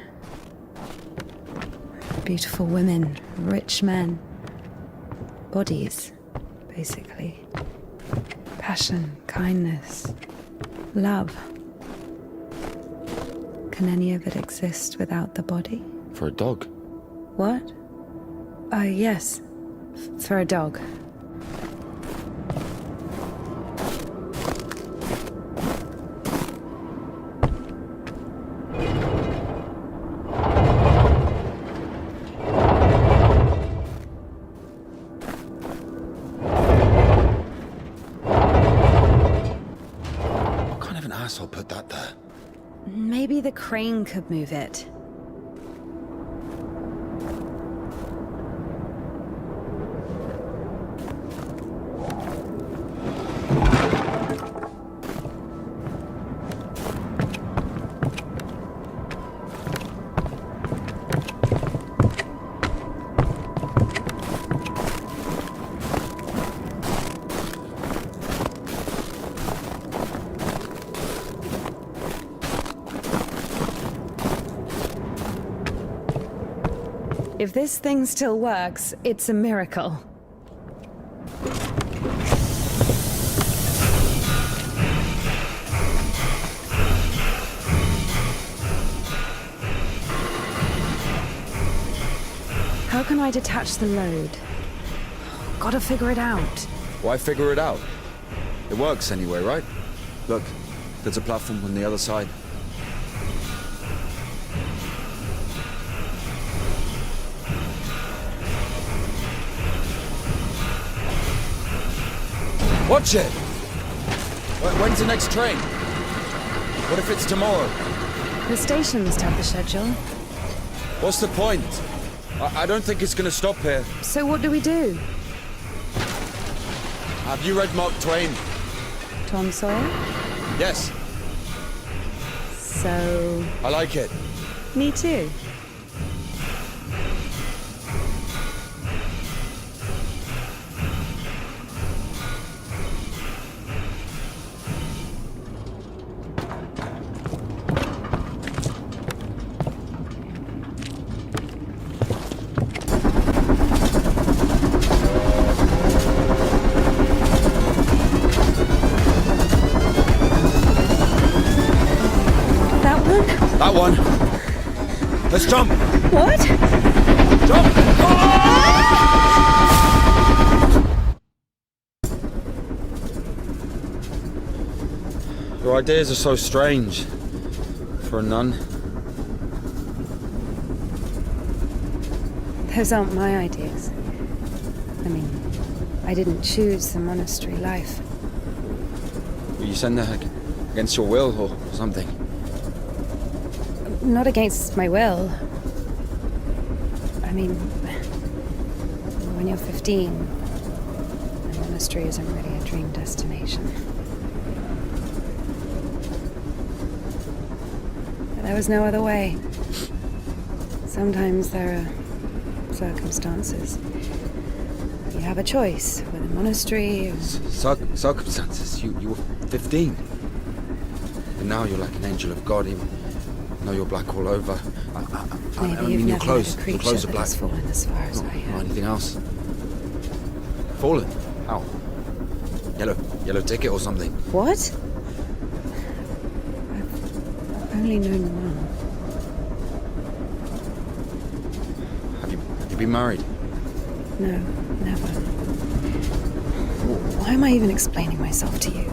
Beautiful women, rich men. Bodies, basically. Passion, kindness, love. Can any of it exist without the body? For a dog? What? Yes. For a dog. What kind of an asshole put that there? Maybe the crane could move it. If this thing still works, it's a miracle. How can I detach the load? Gotta figure it out. Why figure it out? It works anyway, right? Look, there's a platform on the other side. Watch it! When's the next train? What if it's tomorrow? The station must have the schedule. What's the point? I don't think it's gonna stop here. So what do we do? Have you read Mark Twain? Tom Sawyer? Yes. So... I like it. Me too. That one. Let's jump. What? Jump! Your ideas are so strange. For a nun. Those aren't my ideas. I mean, I didn't choose the monastery life. Were you sent there against your will or something? Not against my will. I mean, when you're 15, the monastery isn't really a dream destination. But there was no other way. Sometimes there are circumstances. You have a choice with a monastery or... Circumstances? You were 15. And now you're like an angel of God. Even though you're black all over. Maybe you've never met a creature that has fallen as far as I have. Or anything else. Fallen? How? Yellow ticket or something? What? I've only known one. Have you been married? No, never. Why am I even explaining myself to you?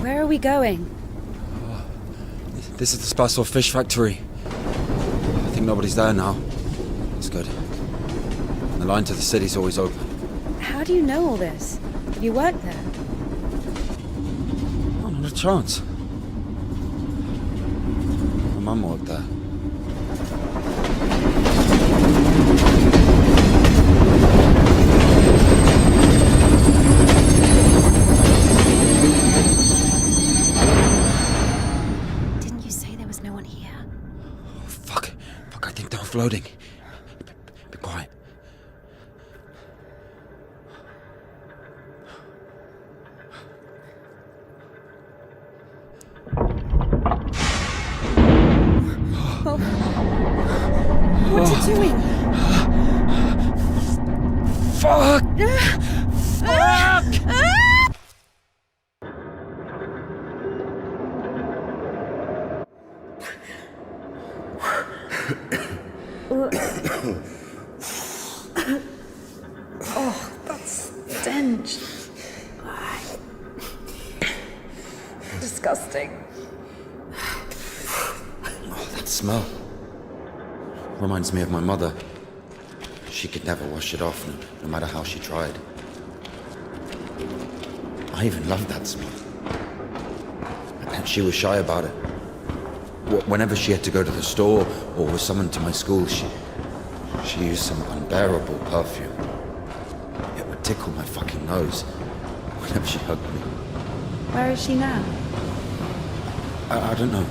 Where are we going? This is the Spasov fish factory. I think nobody's there now. That's good. And the line to the city's always open. How do you know all this? Have you worked there? Oh, not a chance. My mum worked there. Floating. Be quiet. Oh. What are you doing? Fuck! Fuck! Oh, that stench. Disgusting. Oh, that smell. Reminds me of my mother. She could never wash it off, no matter how she tried. I even loved that smell. And she was shy about it. Whenever she had to go to the store or was summoned to my school, she used some unbearable perfume. It would tickle my fucking nose whenever she hugged me. Where is she now? I don't know.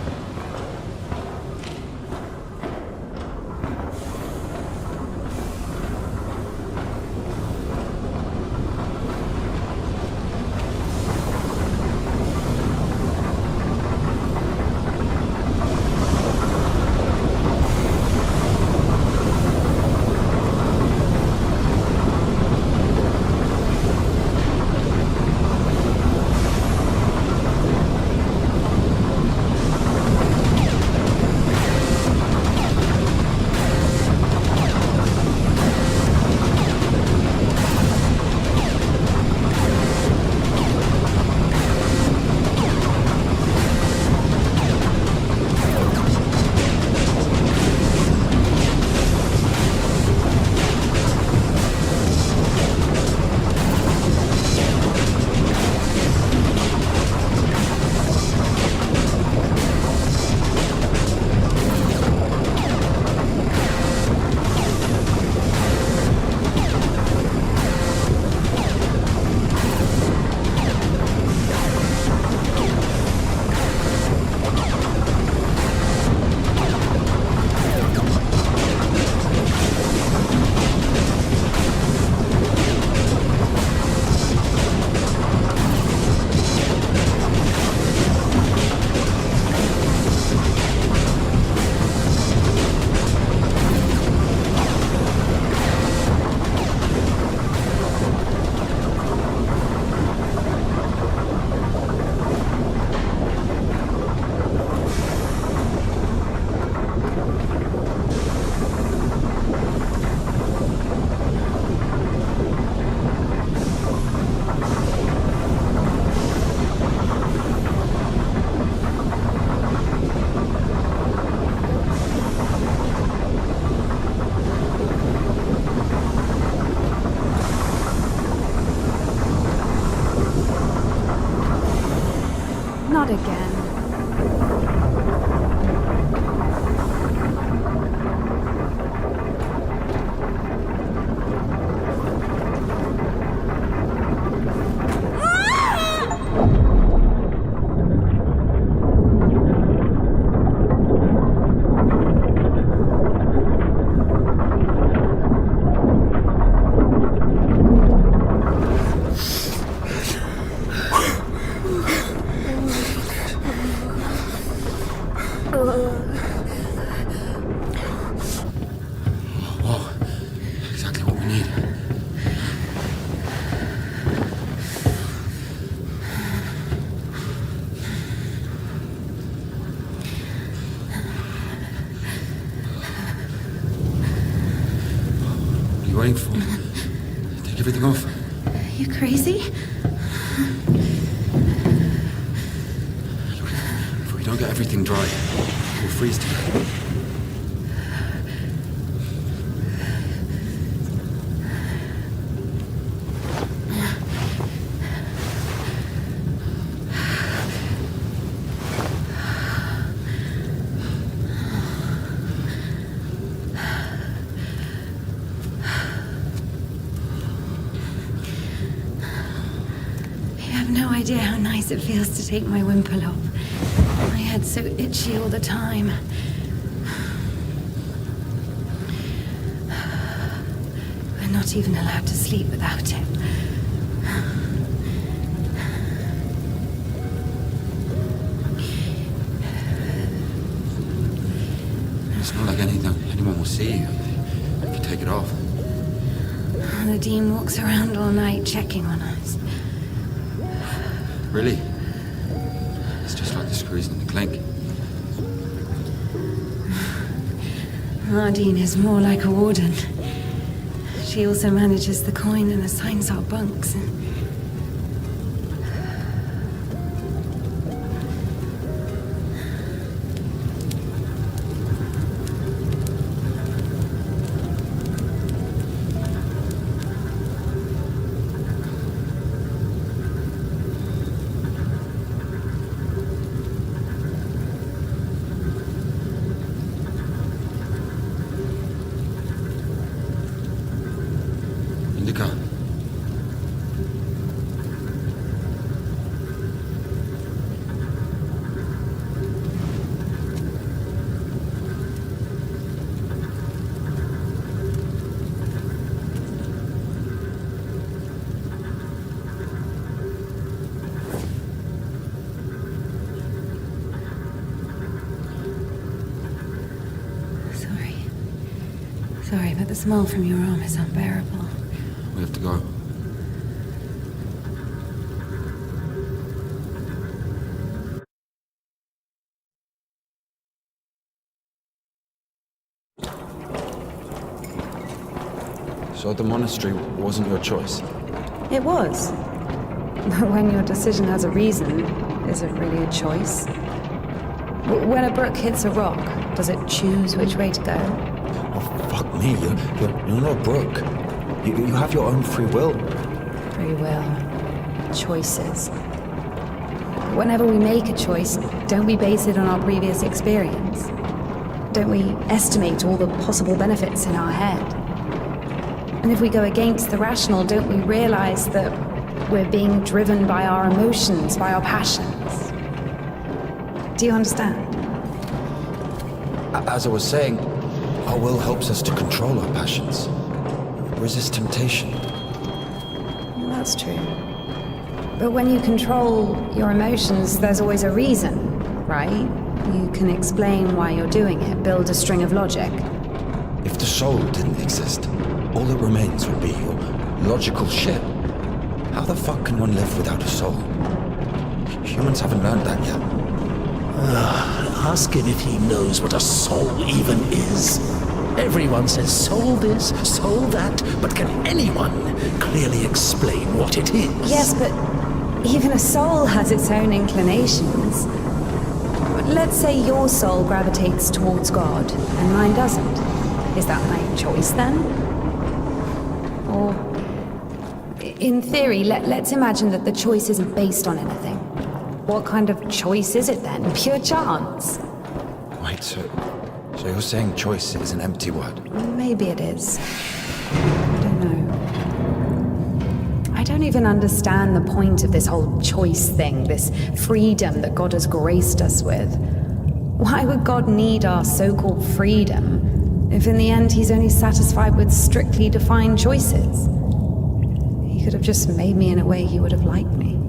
Whoa. Exactly what we need. What are you waiting for? Take everything off. You crazy? If we don't get everything dry, we'll freeze to death. No idea how nice it feels to take my wimple off. My head's so itchy all the time. We're not even allowed to sleep without it. It's not like anyone will see you if you take it off. The Dean walks around all night checking on us. Really? It's just like the screws in the clink. Ardeen is more like a warden. She also manages the coin and assigns our bunks. Indika. Sorry, but the smell from your arm is unbearable. We have to go. So the monastery wasn't your choice? It was. But when your decision has a reason, is it really a choice? When a brook hits a rock, does it choose which way to go? Oh, fuck me. You're not a brook. You have your own free will. Free will. Choices. Whenever we make a choice, don't we base it on our previous experience? Don't we estimate all the possible benefits in our head? And if we go against the rational, don't we realize that we're being driven by our emotions, by our passions? Do you understand? As I was saying, our will helps us to control our passions. Resist temptation. Well, that's true. But when you control your emotions, there's always a reason, right? You can explain why you're doing it, build a string of logic. If the soul didn't exist, all that remains would be your logical shit. How the fuck can one live without a soul? Humans haven't learned that yet. Ask him if he knows what a soul even is. Everyone says soul this, soul that, but can anyone clearly explain what it is? Yes, but even a soul has its own inclinations. Let's say your soul gravitates towards God, and mine doesn't. Is that my choice then? Or, in theory, let's imagine that the choice isn't based on anything. What kind of choice is it then? Pure chance? Wait, so you're saying choice is an empty word? Maybe it is. I don't know. I don't even understand the point of this whole choice thing, this freedom that God has graced us with. Why would God need our so-called freedom if in the end he's only satisfied with strictly defined choices? He could have just made me in a way he would have liked me.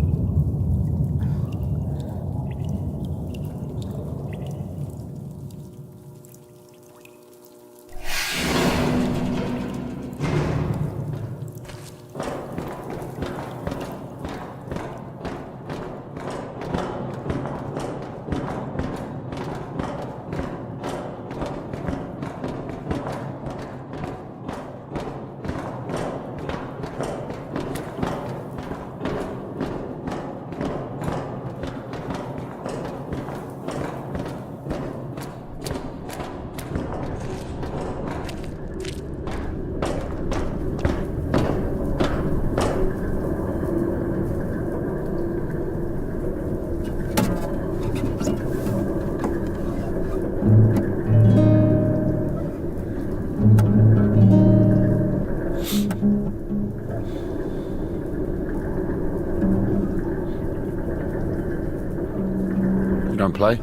play?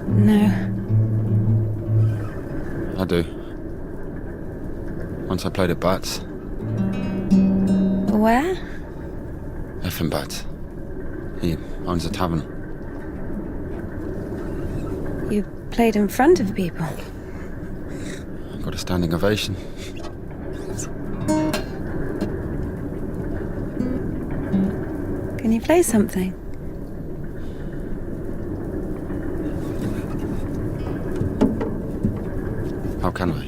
No. I do. Once I played at Bats. Where? Effin Bats. He owns a tavern. You played in front of people. Got a standing ovation. Can you play something? How can I?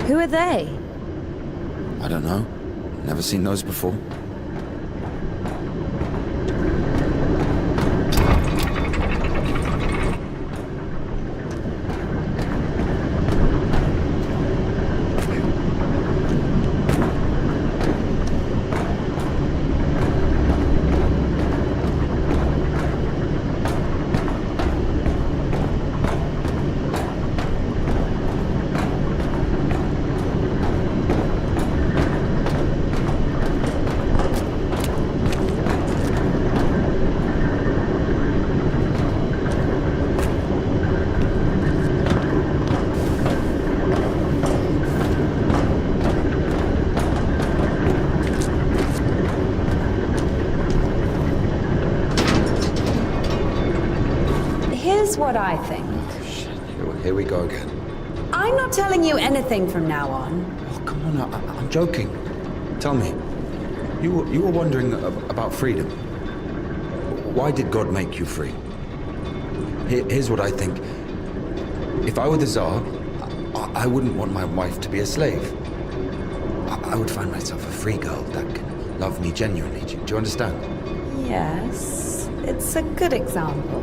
Who are they? I don't know. Never seen those before. Here's what I think. Here we go again. I'm not telling you anything from now on. Oh, come on, I'm joking. Tell me, you were wondering about freedom. Why did God make you free? Here's what I think. If I were the Tsar, I wouldn't want my wife to be a slave. I would find myself a free girl that can love me genuinely. Do you understand? Yes, it's a good example.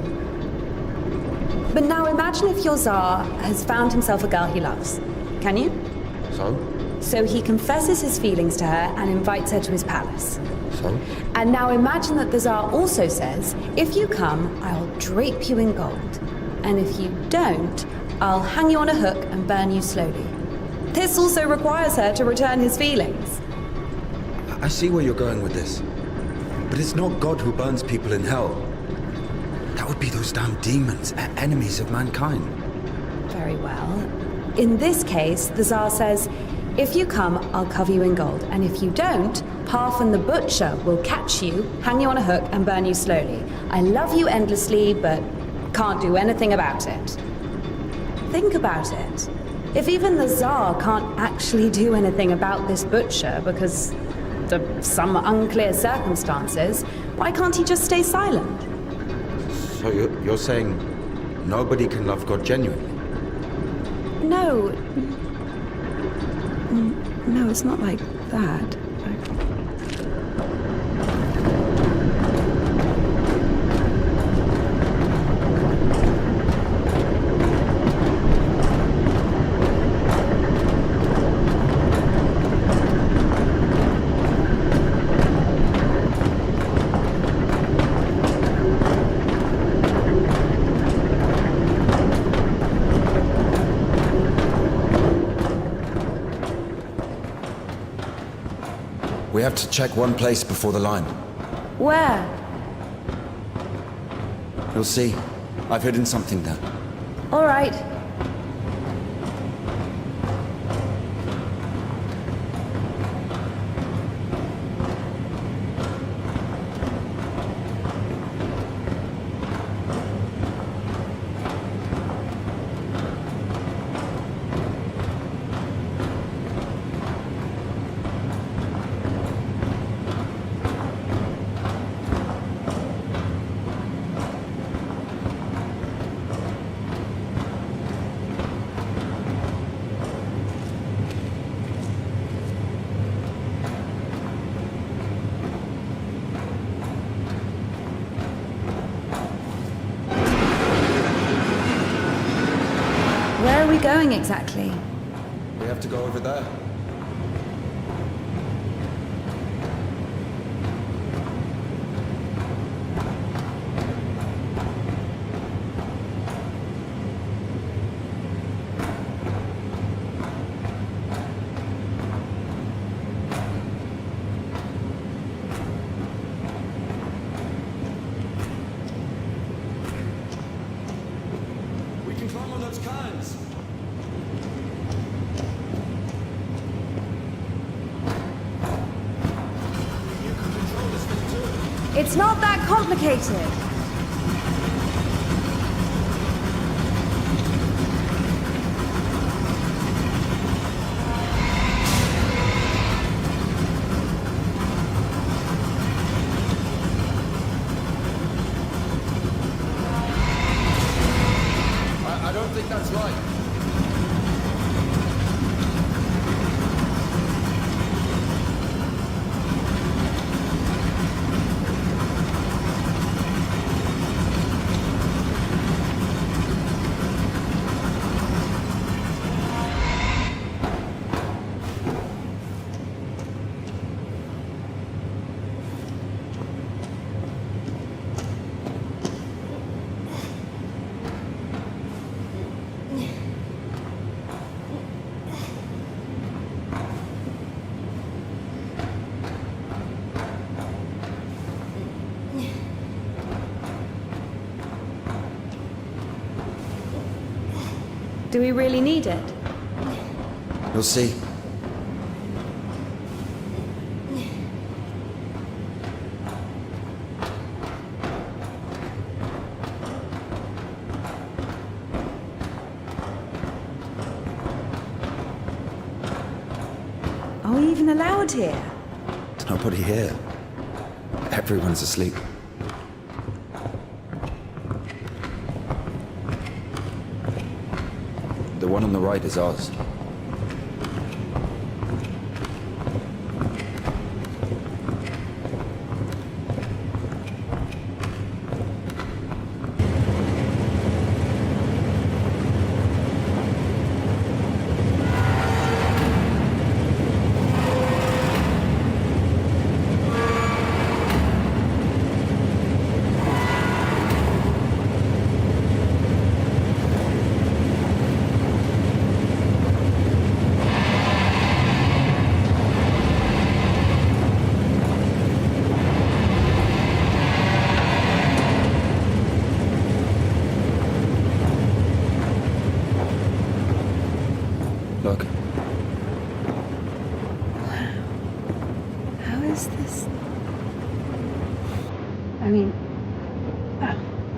But now imagine if your Tsar has found himself a girl he loves. Can you? So? So he confesses his feelings to her and invites her to his palace. So? And now imagine that the Tsar also says, if you come, I'll drape you in gold. And if you don't, I'll hang you on a hook and burn you slowly. This also requires her to return his feelings. I see where you're going with this. But it's not God who burns people in hell. That would be those damn demons, enemies of mankind. Very well. In this case, the Tsar says, if you come, I'll cover you in gold. And if you don't, Parfin the Butcher will catch you, hang you on a hook, and burn you slowly. I love you endlessly, but can't do anything about it. Think about it. If even the Tsar can't actually do anything about this butcher because of some unclear circumstances, why can't he just stay silent? So you're saying nobody can love God genuinely? No. No, it's not like that. We have to check one place before the line. Where? You'll see. I've hidden something there. All right. Where are we going exactly? We have to go over there. We can climb on those cans. It's not that complicated. I don't think that's right. Do we really need it? You'll see. Are we even allowed here? There's nobody here. Everyone's asleep. The one on the right is ours. Look. How is this? I mean,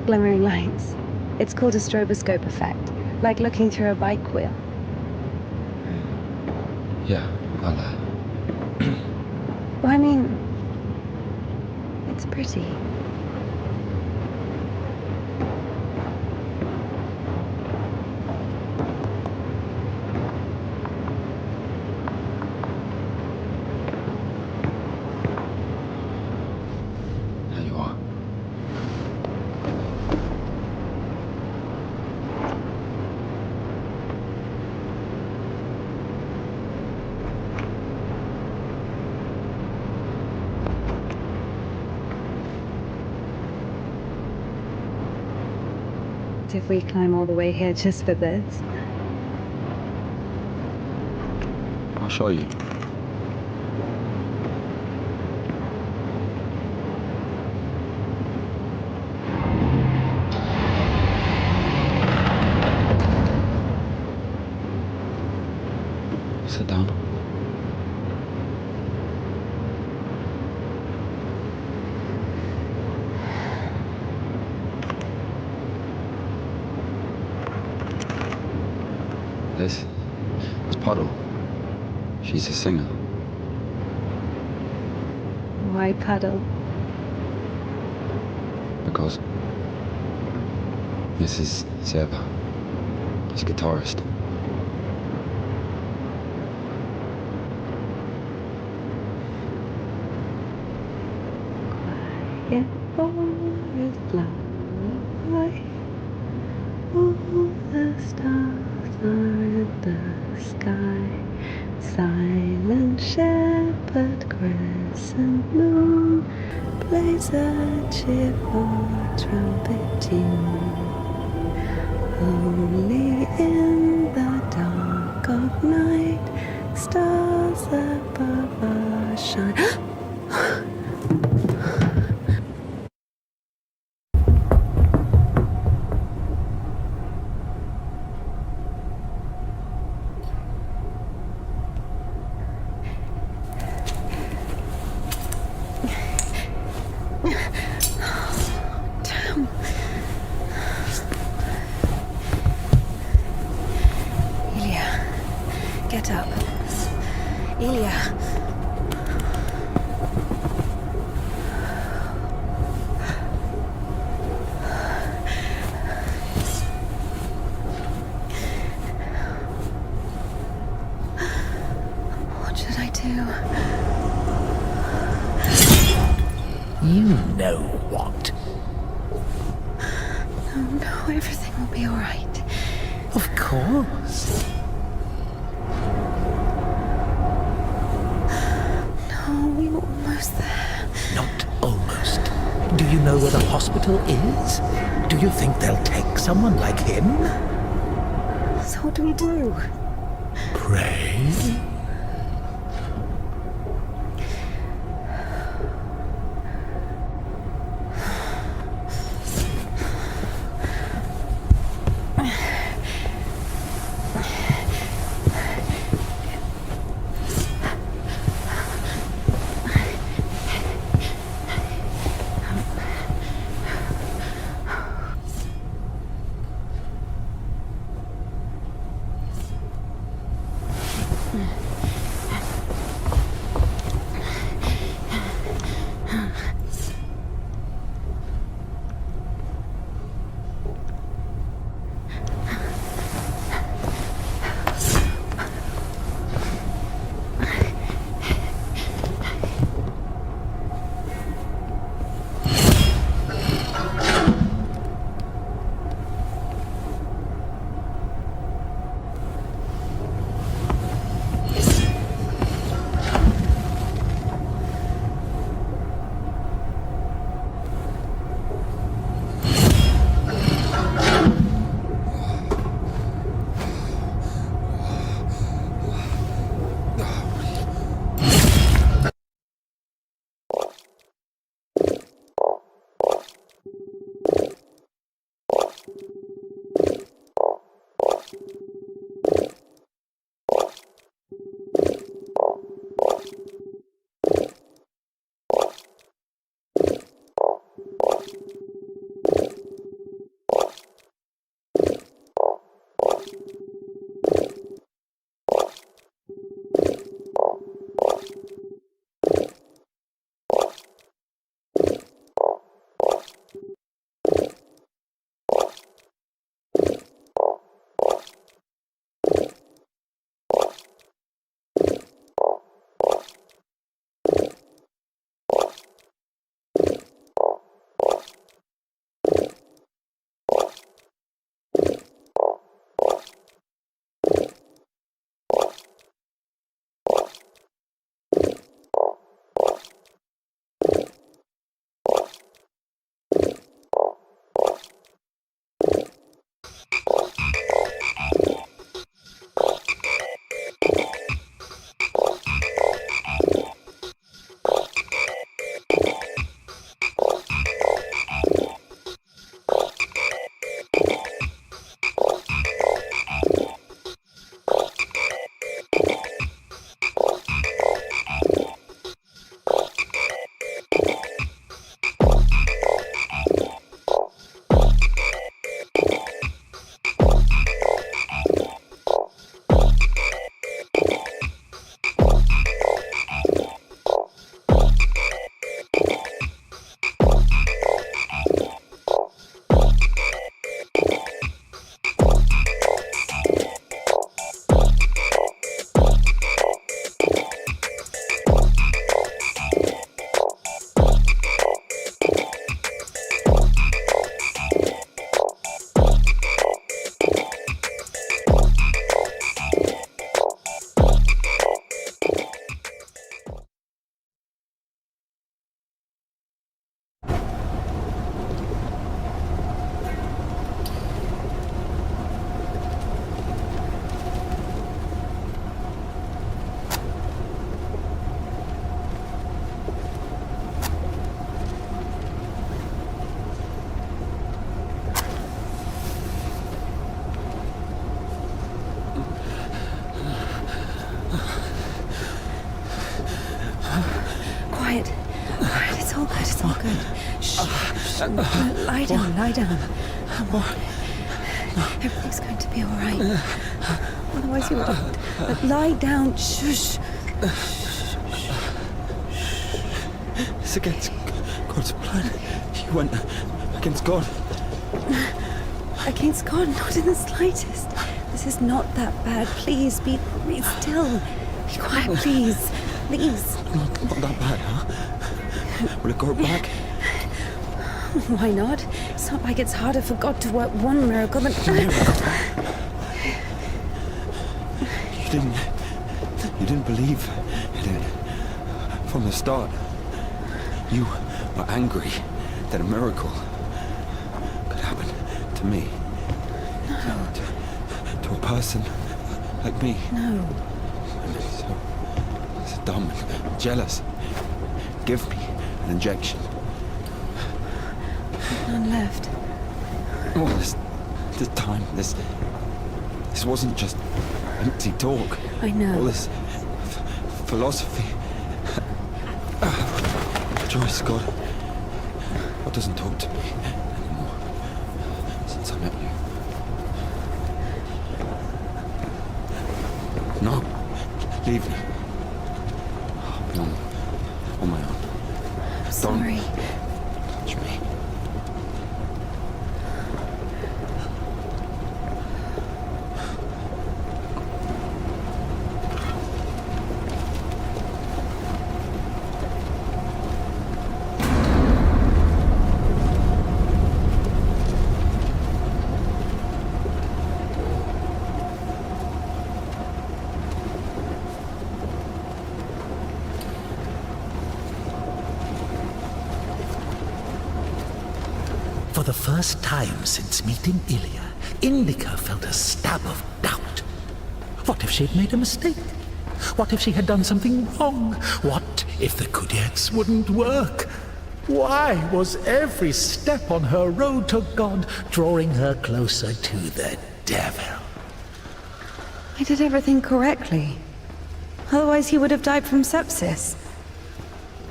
glimmering lights. It's called a stroboscope effect, like looking through a bike wheel. Yeah, I'll Well, I mean, it's pretty. There you are. If we climb all the way here just for this. I'll show you. There's Puddle. She's a singer. Why Puddle? Because this is Seba, his guitarist. Quiet forest lullaby. All the stars are in the sky. Silent shepherd, crescent moon, plays a cheerful trumpet tune. Only in the dark of night, stars above us shine. Damn. Ilya, get up. Ilya. What should I do? You know what? No, everything will be all right. Of course. No, we were almost there. Not almost. Do you know where the hospital is? Do you think they'll take someone like him? So what do we do? Pray? Lie down, lie down. Everything's going to be all right. Otherwise you would... lie down. Shush. It's against God's plan. You went against God. Against God? Not in the slightest. This is not that bad. Please, be still. Be quiet, please. Please. Not that bad, huh? Will it go back? Why not? It's not like it's harder for God to work one miracle than... You didn't believe in it from the start. You were angry that a miracle could happen to me. No. To a person like me. No. So dumb and jealous. Give me an injection. None left. All this time, this wasn't just empty talk. I know. All this philosophy. Joyce, God doesn't talk to me anymore since I met you. No, leave me. I'll be on my own. I'm sorry. Don't touch me. For the first time since meeting Ilya, Indika felt a stab of doubt. What if she'd made a mistake? What if she had done something wrong? What if the Kudets wouldn't work? Why was every step on her road to God drawing her closer to the devil? I did everything correctly. Otherwise he would have died from sepsis.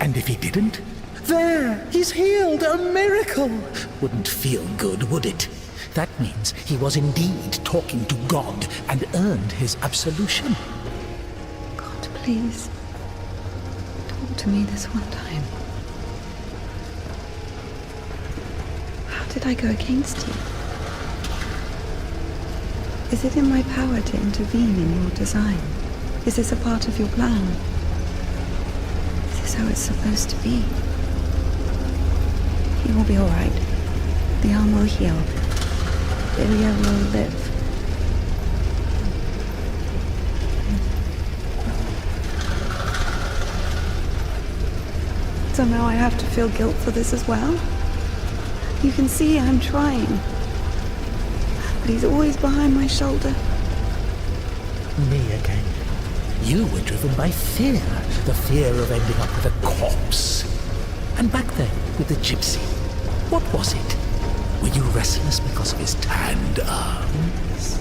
And if he didn't? There! He's healed! A miracle! Wouldn't feel good, would it? That means he was indeed talking to God and earned his absolution. God, please. Talk to me this one time. How did I go against you? Is it in my power to intervene in your design? Is this a part of your plan? Is this how it's supposed to be? You will be all right. The arm will heal. Ilya will live. So now I have to feel guilt for this as well? You can see I'm trying. But he's always behind my shoulder. Me again. You were driven by fear. The fear of ending up with a corpse. And back then, with the gypsy, what was it? Were you restless because of his tanned arms?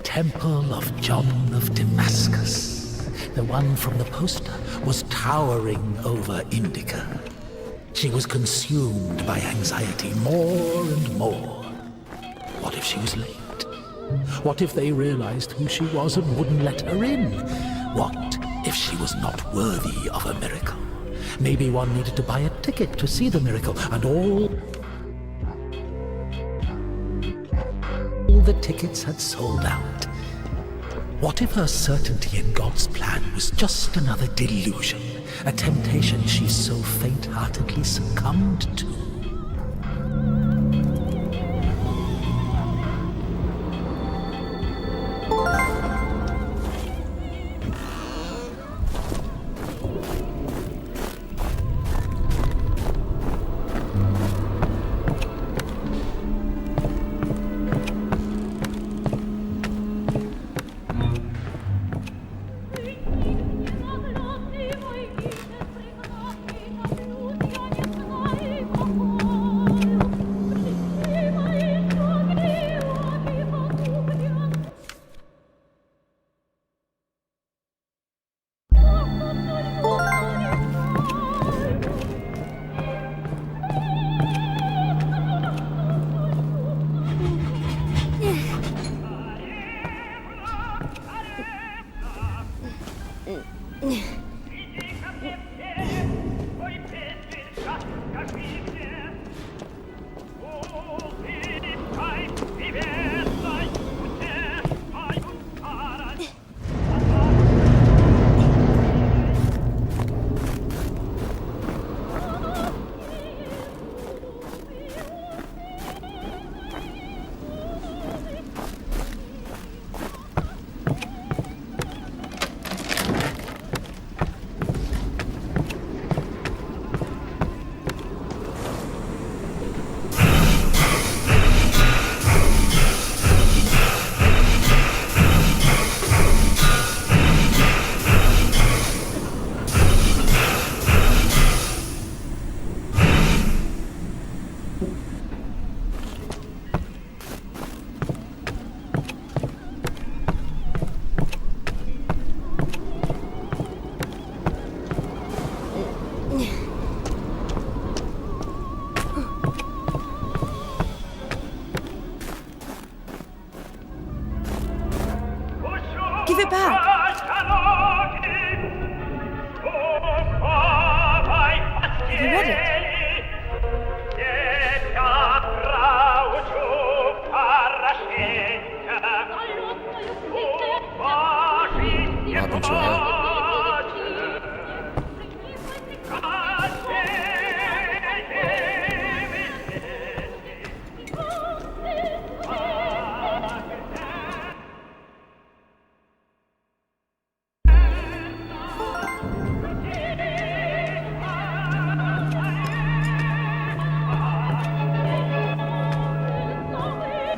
Temple of John of Damascus. The one from the poster was towering over Indika. She was consumed by anxiety more and more. What if she was late? What if they realized who she was and wouldn't let her in? What if she was not worthy of a miracle? Maybe one needed to buy a ticket to see the miracle, and all the tickets had sold out. What if her certainty in God's plan was just another delusion, a temptation she so faint-heartedly succumbed to? Give it back! Have you read it? Welcome to her.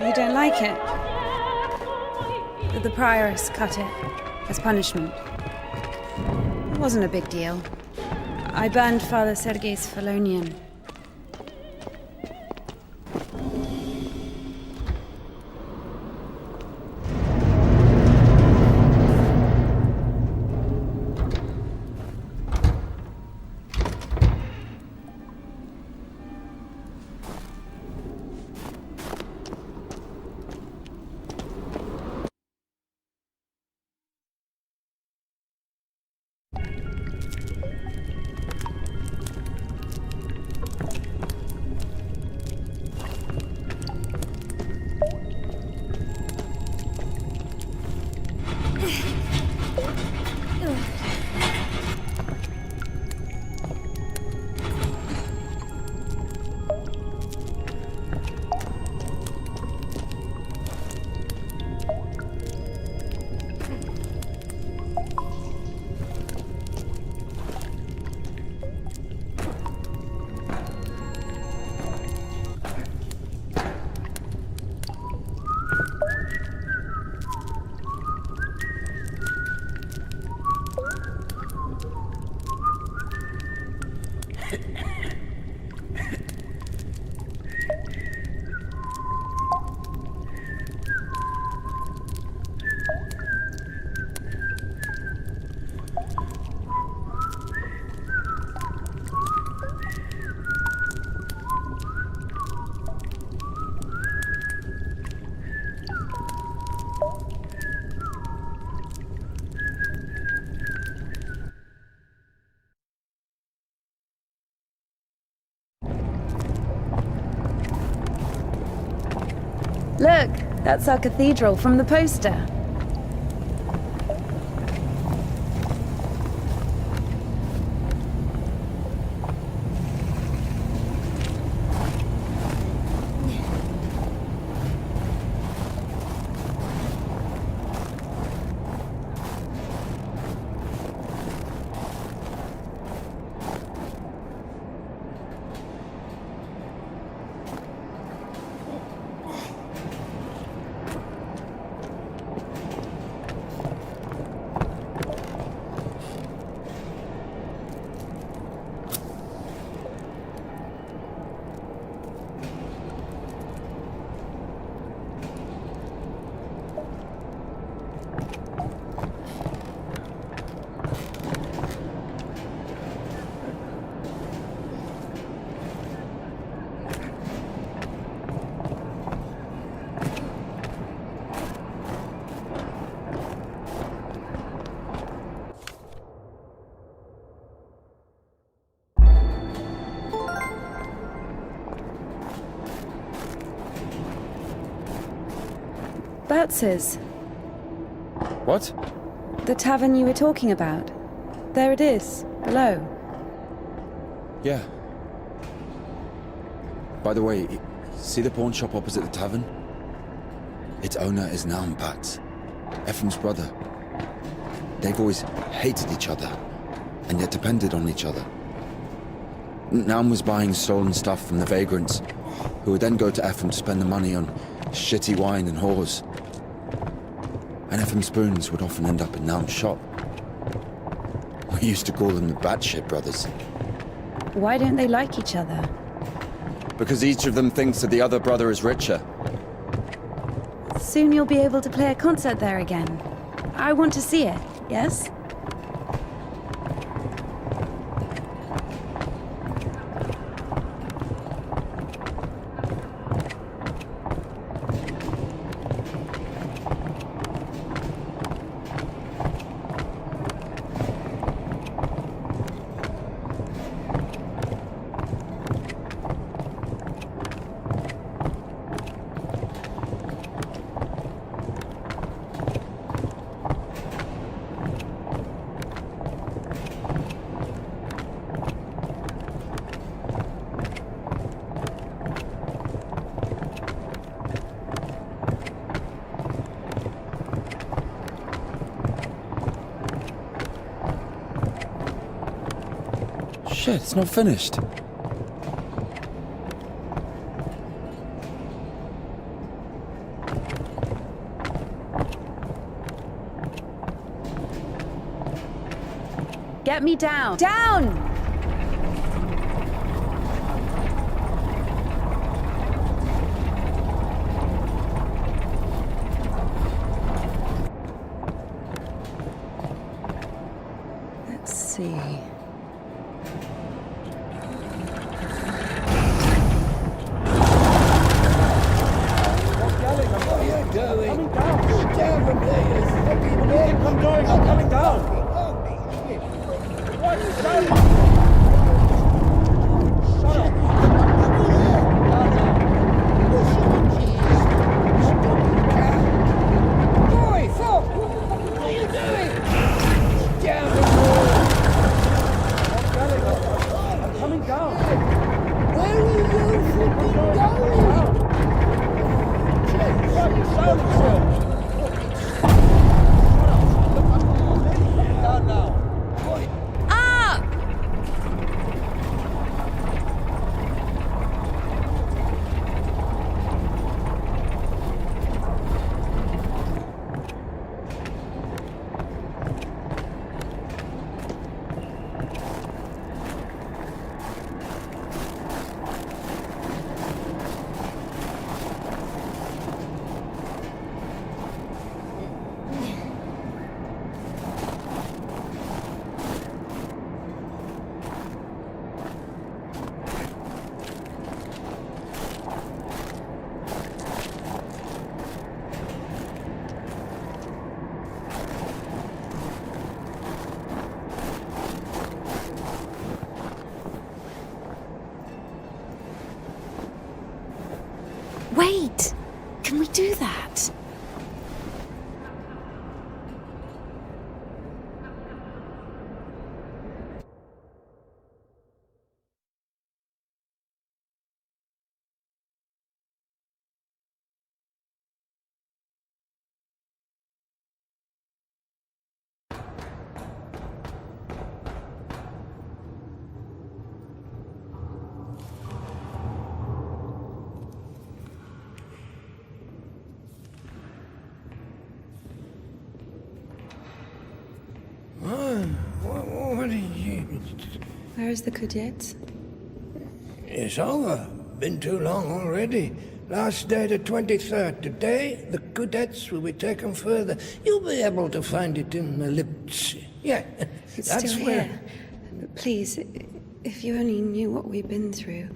You don't like it? The prioress cut it as punishment. It wasn't a big deal. I burned Father Sergei's Felonian. Look, that's our cathedral from the poster. That's his. What? The tavern you were talking about. There it is, below. Yeah. By the way, see the pawn shop opposite the tavern? Its owner is Naum Batz, Ephraim's brother. They've always hated each other, and yet depended on each other. Naum was buying stolen stuff from the vagrants, who would then go to Ephraim to spend the money on shitty wine and whores. And Ephraim's spoons would often end up in Naum's shop. We used to call them the Batshit brothers. Why don't they like each other? Because each of them thinks that the other brother is richer. Soon you'll be able to play a concert there again. I want to see it, yes? Shit, it's not finished. Get me down! Down! Let's see. I'm coming down! What? Wait! Can we do that? What are you... Where is the Kudets? It's over. Been too long already. Last day the 23rd. Today, the Kudets will be taken further. You'll be able to find it in the lips. Yeah, It's that's still where... here. Please, if you only knew what we've been through.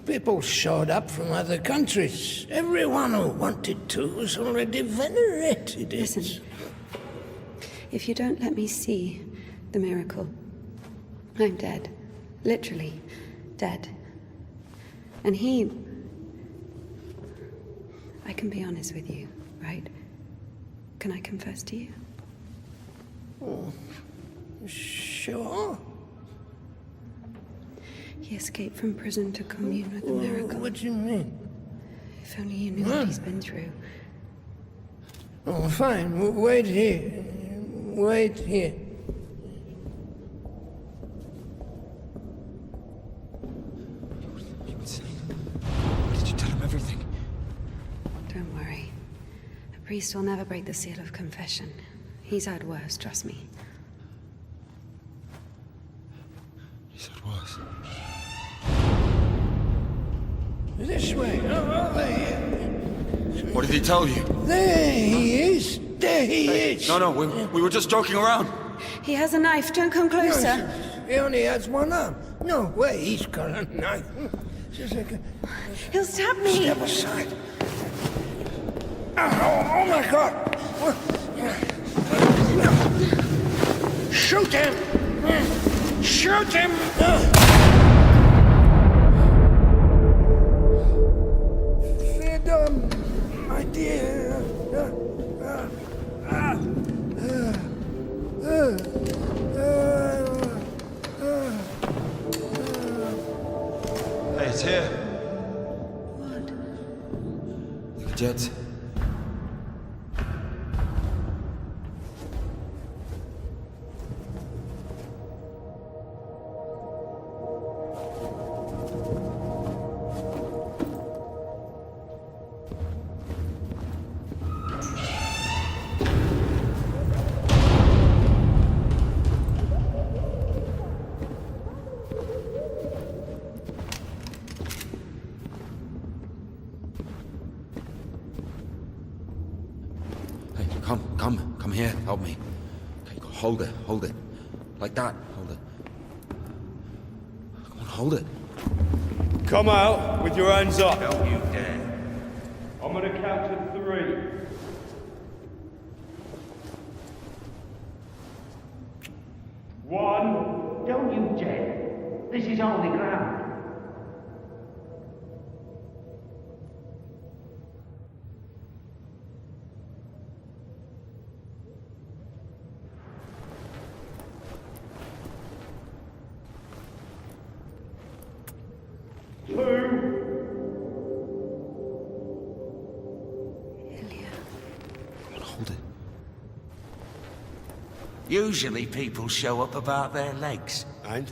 People showed up from other countries. Everyone who wanted to was already venerated. Listen, if you don't let me see the miracle, I'm dead. Literally dead. And I can be honest with you, right? Can I confess to you? Oh, sure. He escaped from prison to commune with the miracle. What do you mean? If only you knew what he's been through. Oh, fine. Wait here. Wait here. Did you tell him everything? Don't worry. A priest will never break the seal of confession. He's had worse, trust me. He said worse. This way. Oh, there. What did he tell you? There he is. There he is. No, we were just joking around. He has a knife. Don't come closer. No, he only has one arm. No way, he's got a knife. Just like a... He'll stab me. Step aside. Oh my God. Shoot him. Shoot him. Freedom, my dear. Hey, it's here. What? The Kudets. Come here, help me. Okay, hold it. Like that, hold it. Come on, hold it. Come out with your hands up. Don't you dare. I'm gonna count to 3. One. Don't you dare. This is holy ground. Usually people show up about their legs. And?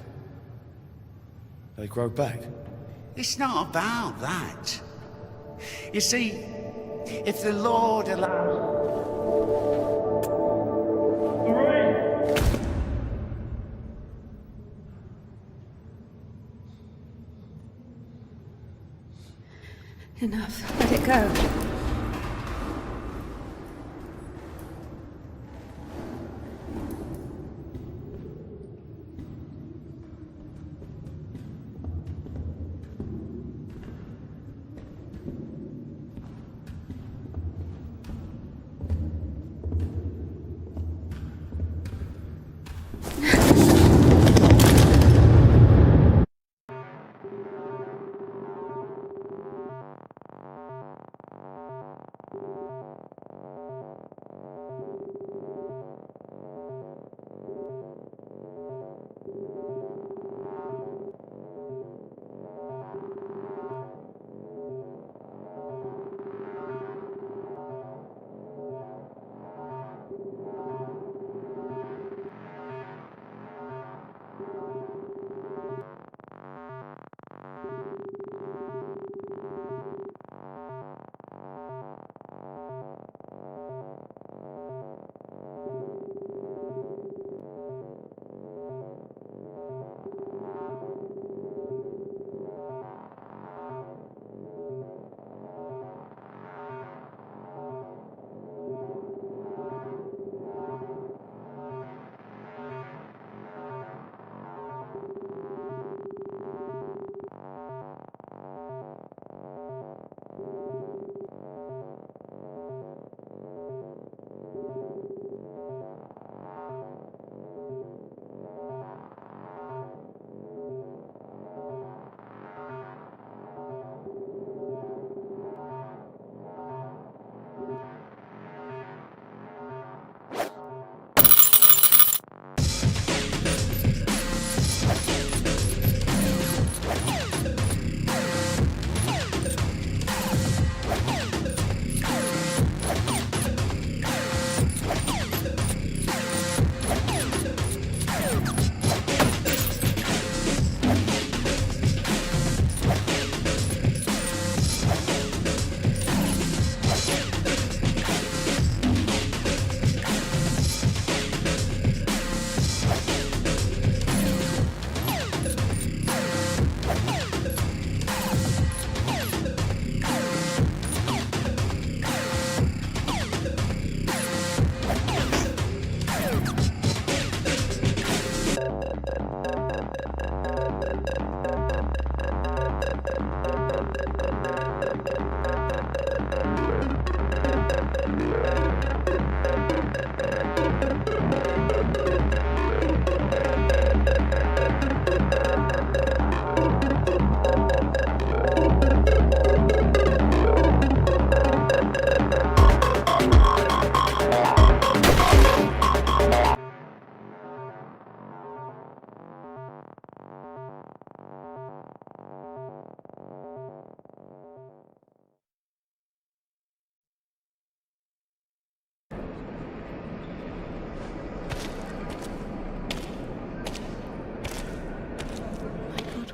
They grow back. It's not about that. You see, if the Lord allows... 3! Enough. Let it go.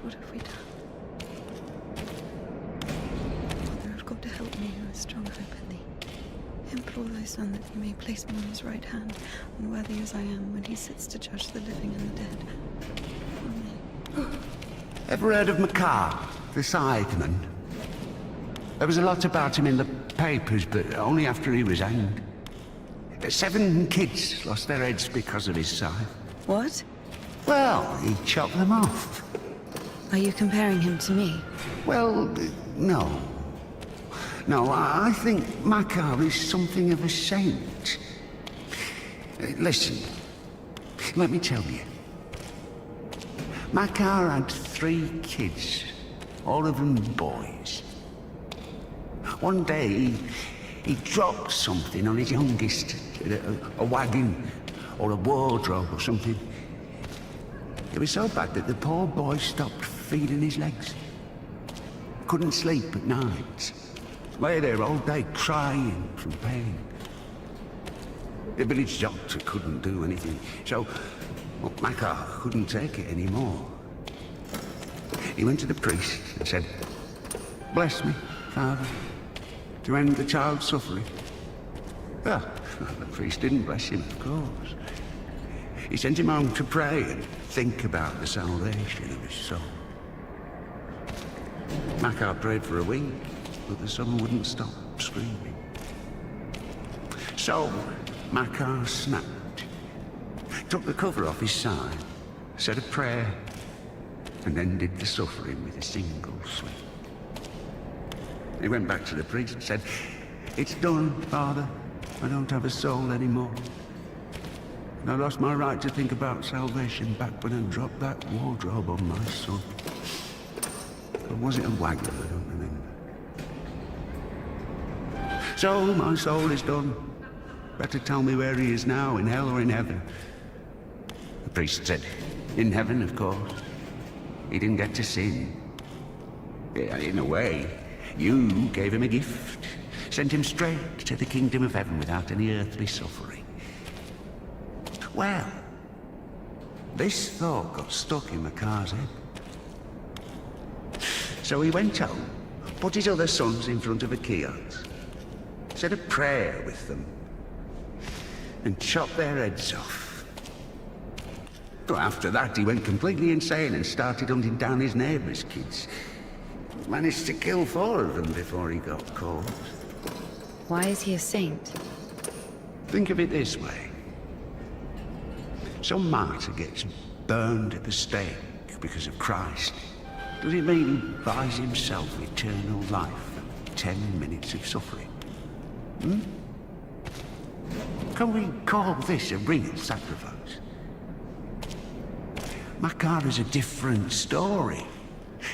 What have we done? Father of God, to help me who has strong hope in thee. Implore thy Son that he may place me on his right hand, unworthy as I am, when he sits to judge the living and the dead. Amen. Ever heard of Makar, the Scytheman? There was a lot about him in the papers, but only after he was hanged. 7 kids lost their heads because of his scythe. What? Well, he chopped them off. Are you comparing him to me? Well, no. No, I think Makar is something of a saint. Listen, let me tell you. Makar had 3 kids, all of them boys. One day, he dropped something on his youngest, a wagon or a wardrobe or something. It was so bad that the poor boy stopped feeding his legs. Couldn't sleep at night. Lay there all day crying from pain. The village doctor couldn't do anything, so Makar couldn't take it anymore. He went to the priest and said, "Bless me, Father, to end the child's suffering." Well, the priest didn't bless him, of course. He sent him home to pray and think about the salvation of his soul. Makar prayed for a week, but the son wouldn't stop screaming. So Makar snapped, took the cover off his side, said a prayer, and ended the suffering with a single sweep. He went back to the priest and said, "It's done, Father. I don't have a soul anymore. And I lost my right to think about salvation back when I dropped that wardrobe on my son. Or was it a wagon? I don't remember. So my soul is done. Better tell me where he is now, in hell or in heaven." The priest said, "In heaven, of course. He didn't get to sin. Yeah, in a way, you gave him a gift. Sent him straight to the kingdom of heaven without any earthly suffering." Well, this thought got stuck in Makar's head. So he went home, put his other sons in front of a kiosk, said a prayer with them, and chopped their heads off. Well, after that, he went completely insane and started hunting down his neighbours' kids. Managed to kill 4 of them before he got caught. Why is he a saint? Think of it this way. Some martyr gets burned at the stake because of Christ. Does it mean he buys himself eternal life for 10 minutes of suffering? Can we call this a real sacrifice? Makar is a different story.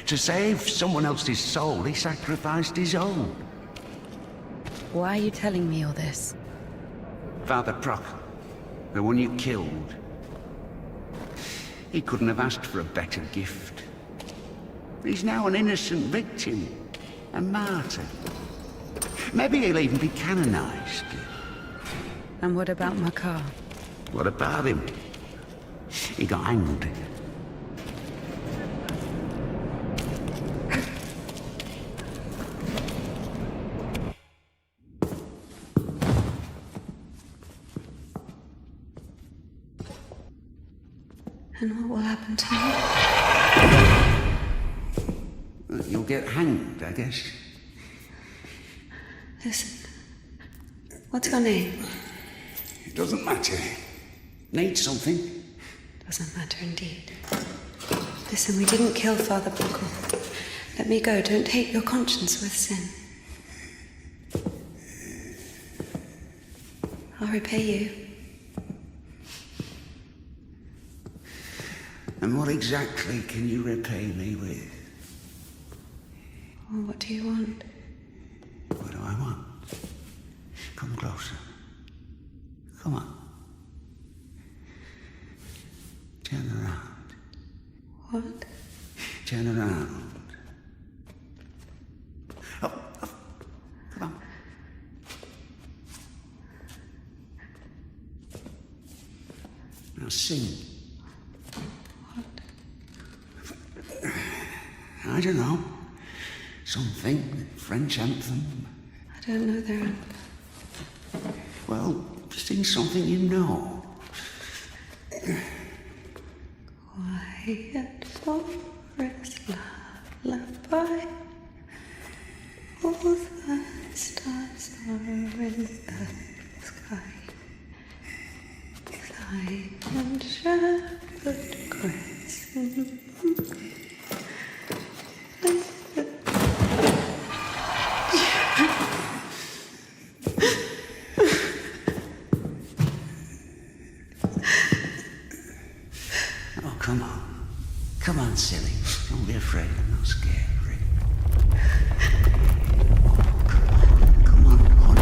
To save someone else's soul, he sacrificed his own. Why are you telling me all this? Father Proc, the one you killed, he couldn't have asked for a better gift. He's now an innocent victim, a martyr. Maybe he'll even be canonized. And what about Makar? What about him? He got hanged. And what will happen to me? You'll get hanged, I guess. Listen. What's your name? It doesn't matter. Need something? Doesn't matter indeed. Listen, we didn't kill Father Buckle. Let me go. Don't hate your conscience with sin. I'll repay you. And what exactly can you repay me with? Well, what do you want? What do I want? Come closer. Come on. Turn around. What? Turn around. Up, up. Come on. Now sing. What? I don't know. Something. French anthem. I don't know their anthem. Well, sing something you know. Quiet forest lullaby. All the stars are in the sky. Thy and shepherd grace. Oh, come on. Come on, silly. Don't be afraid. I'm not scared. Come on, honey.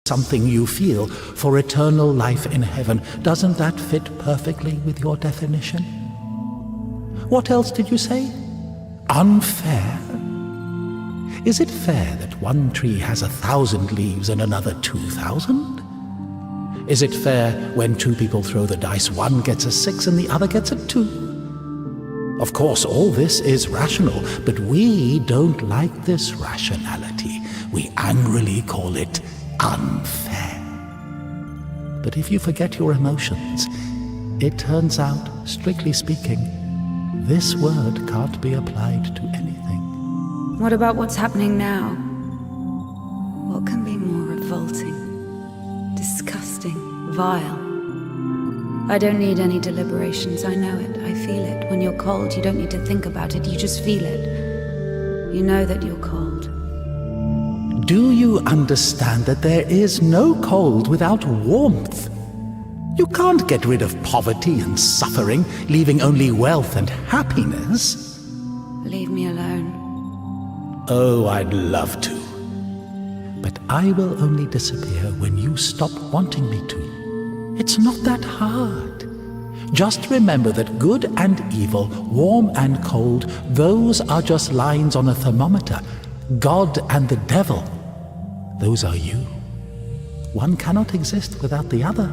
Something you feel for eternal life in heaven. Doesn't that fit perfectly with your definition? What else did you say? Unfair? Is it fair that one tree has 1,000 leaves and another 2,000? Is it fair when two people throw the dice, one gets a 6 and the other gets a 2? Of course, all this is rational, but we don't like this rationality. We angrily call it unfair. But if you forget your emotions, it turns out, strictly speaking, this word can't be applied to anything. What about what's happening now? What can be more revolting, disgusting, vile? I don't need any deliberations. I know it. I feel it. When you're cold, you don't need to think about it. You just feel it. You know that you're cold. Do you understand that there is no cold without warmth? You can't get rid of poverty and suffering, leaving only wealth and happiness. Leave me alone. Oh, I'd love to. But I will only disappear when you stop wanting me to. It's not that hard. Just remember that good and evil, warm and cold, those are just lines on a thermometer. God and the devil, those are you. One cannot exist without the other.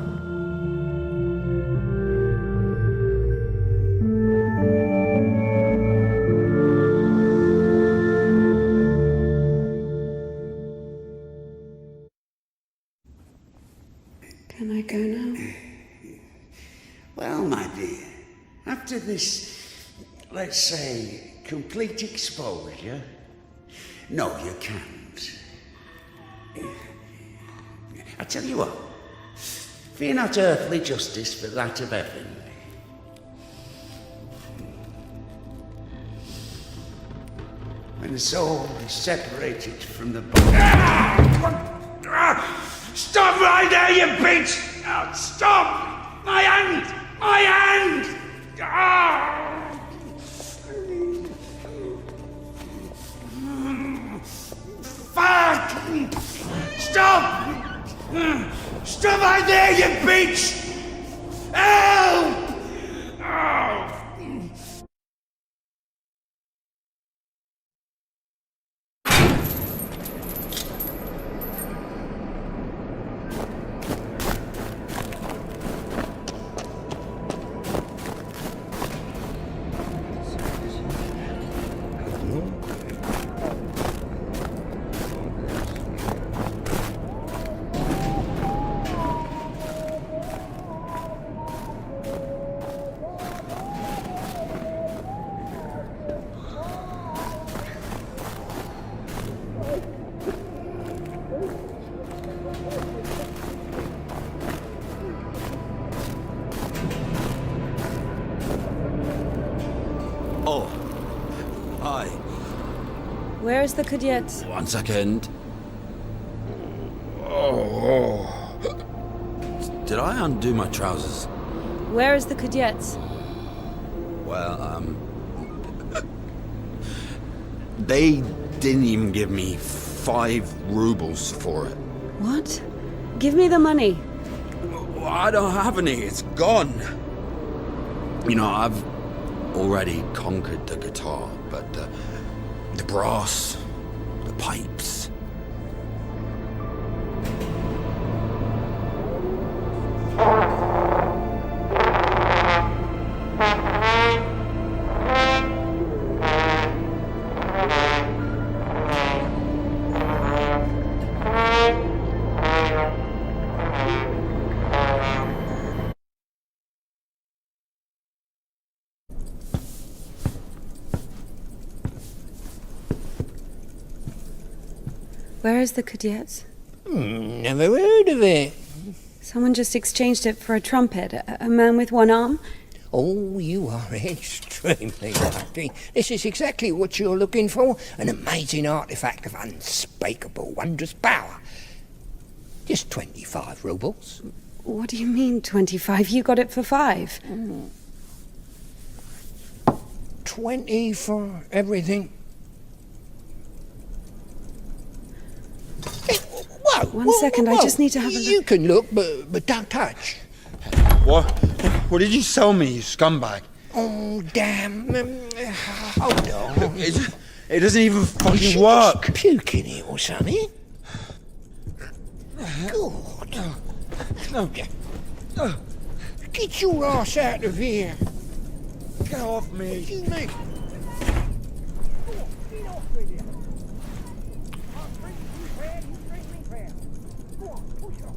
Well, my dear, after this, let's say, complete exposure, no, you can't. I tell you what, fear not earthly justice, but that of heaven. When the soul is separated from the body... Stop right there, you bitch! Oh, stop! My hand! My hand! Fuck! Stop! Stop right there, you bitch! Help! Oh. Oh. Hi. Where's the Kudets? 1 second. Oh. Did I undo my trousers? Where is the Kudets? Well, they didn't even give me 5 rubles for it. What? Give me the money. I don't have any, it's gone. You know, I've already conquered the guitar, but the brass, the pipes. Where is the Kudets? Never heard of it. Someone just exchanged it for a trumpet. A man with one arm? Oh, you are extremely lucky. This is exactly what you're looking for. An amazing artifact of unspeakable, wondrous power. Just 25 rubles. What do you mean, 25? You got it for 5. 20 for everything. Whoa, One second, I just need to have a look. You can look, but don't touch. What? What did you sell me, you scumbag? Oh, damn. Hold on. It doesn't even fucking work. Puke in it or something? God. Get your ass out of here. Get off me. What do you mean? Get off with you. I'll bring you fair, you bring me fair. Go on, push off.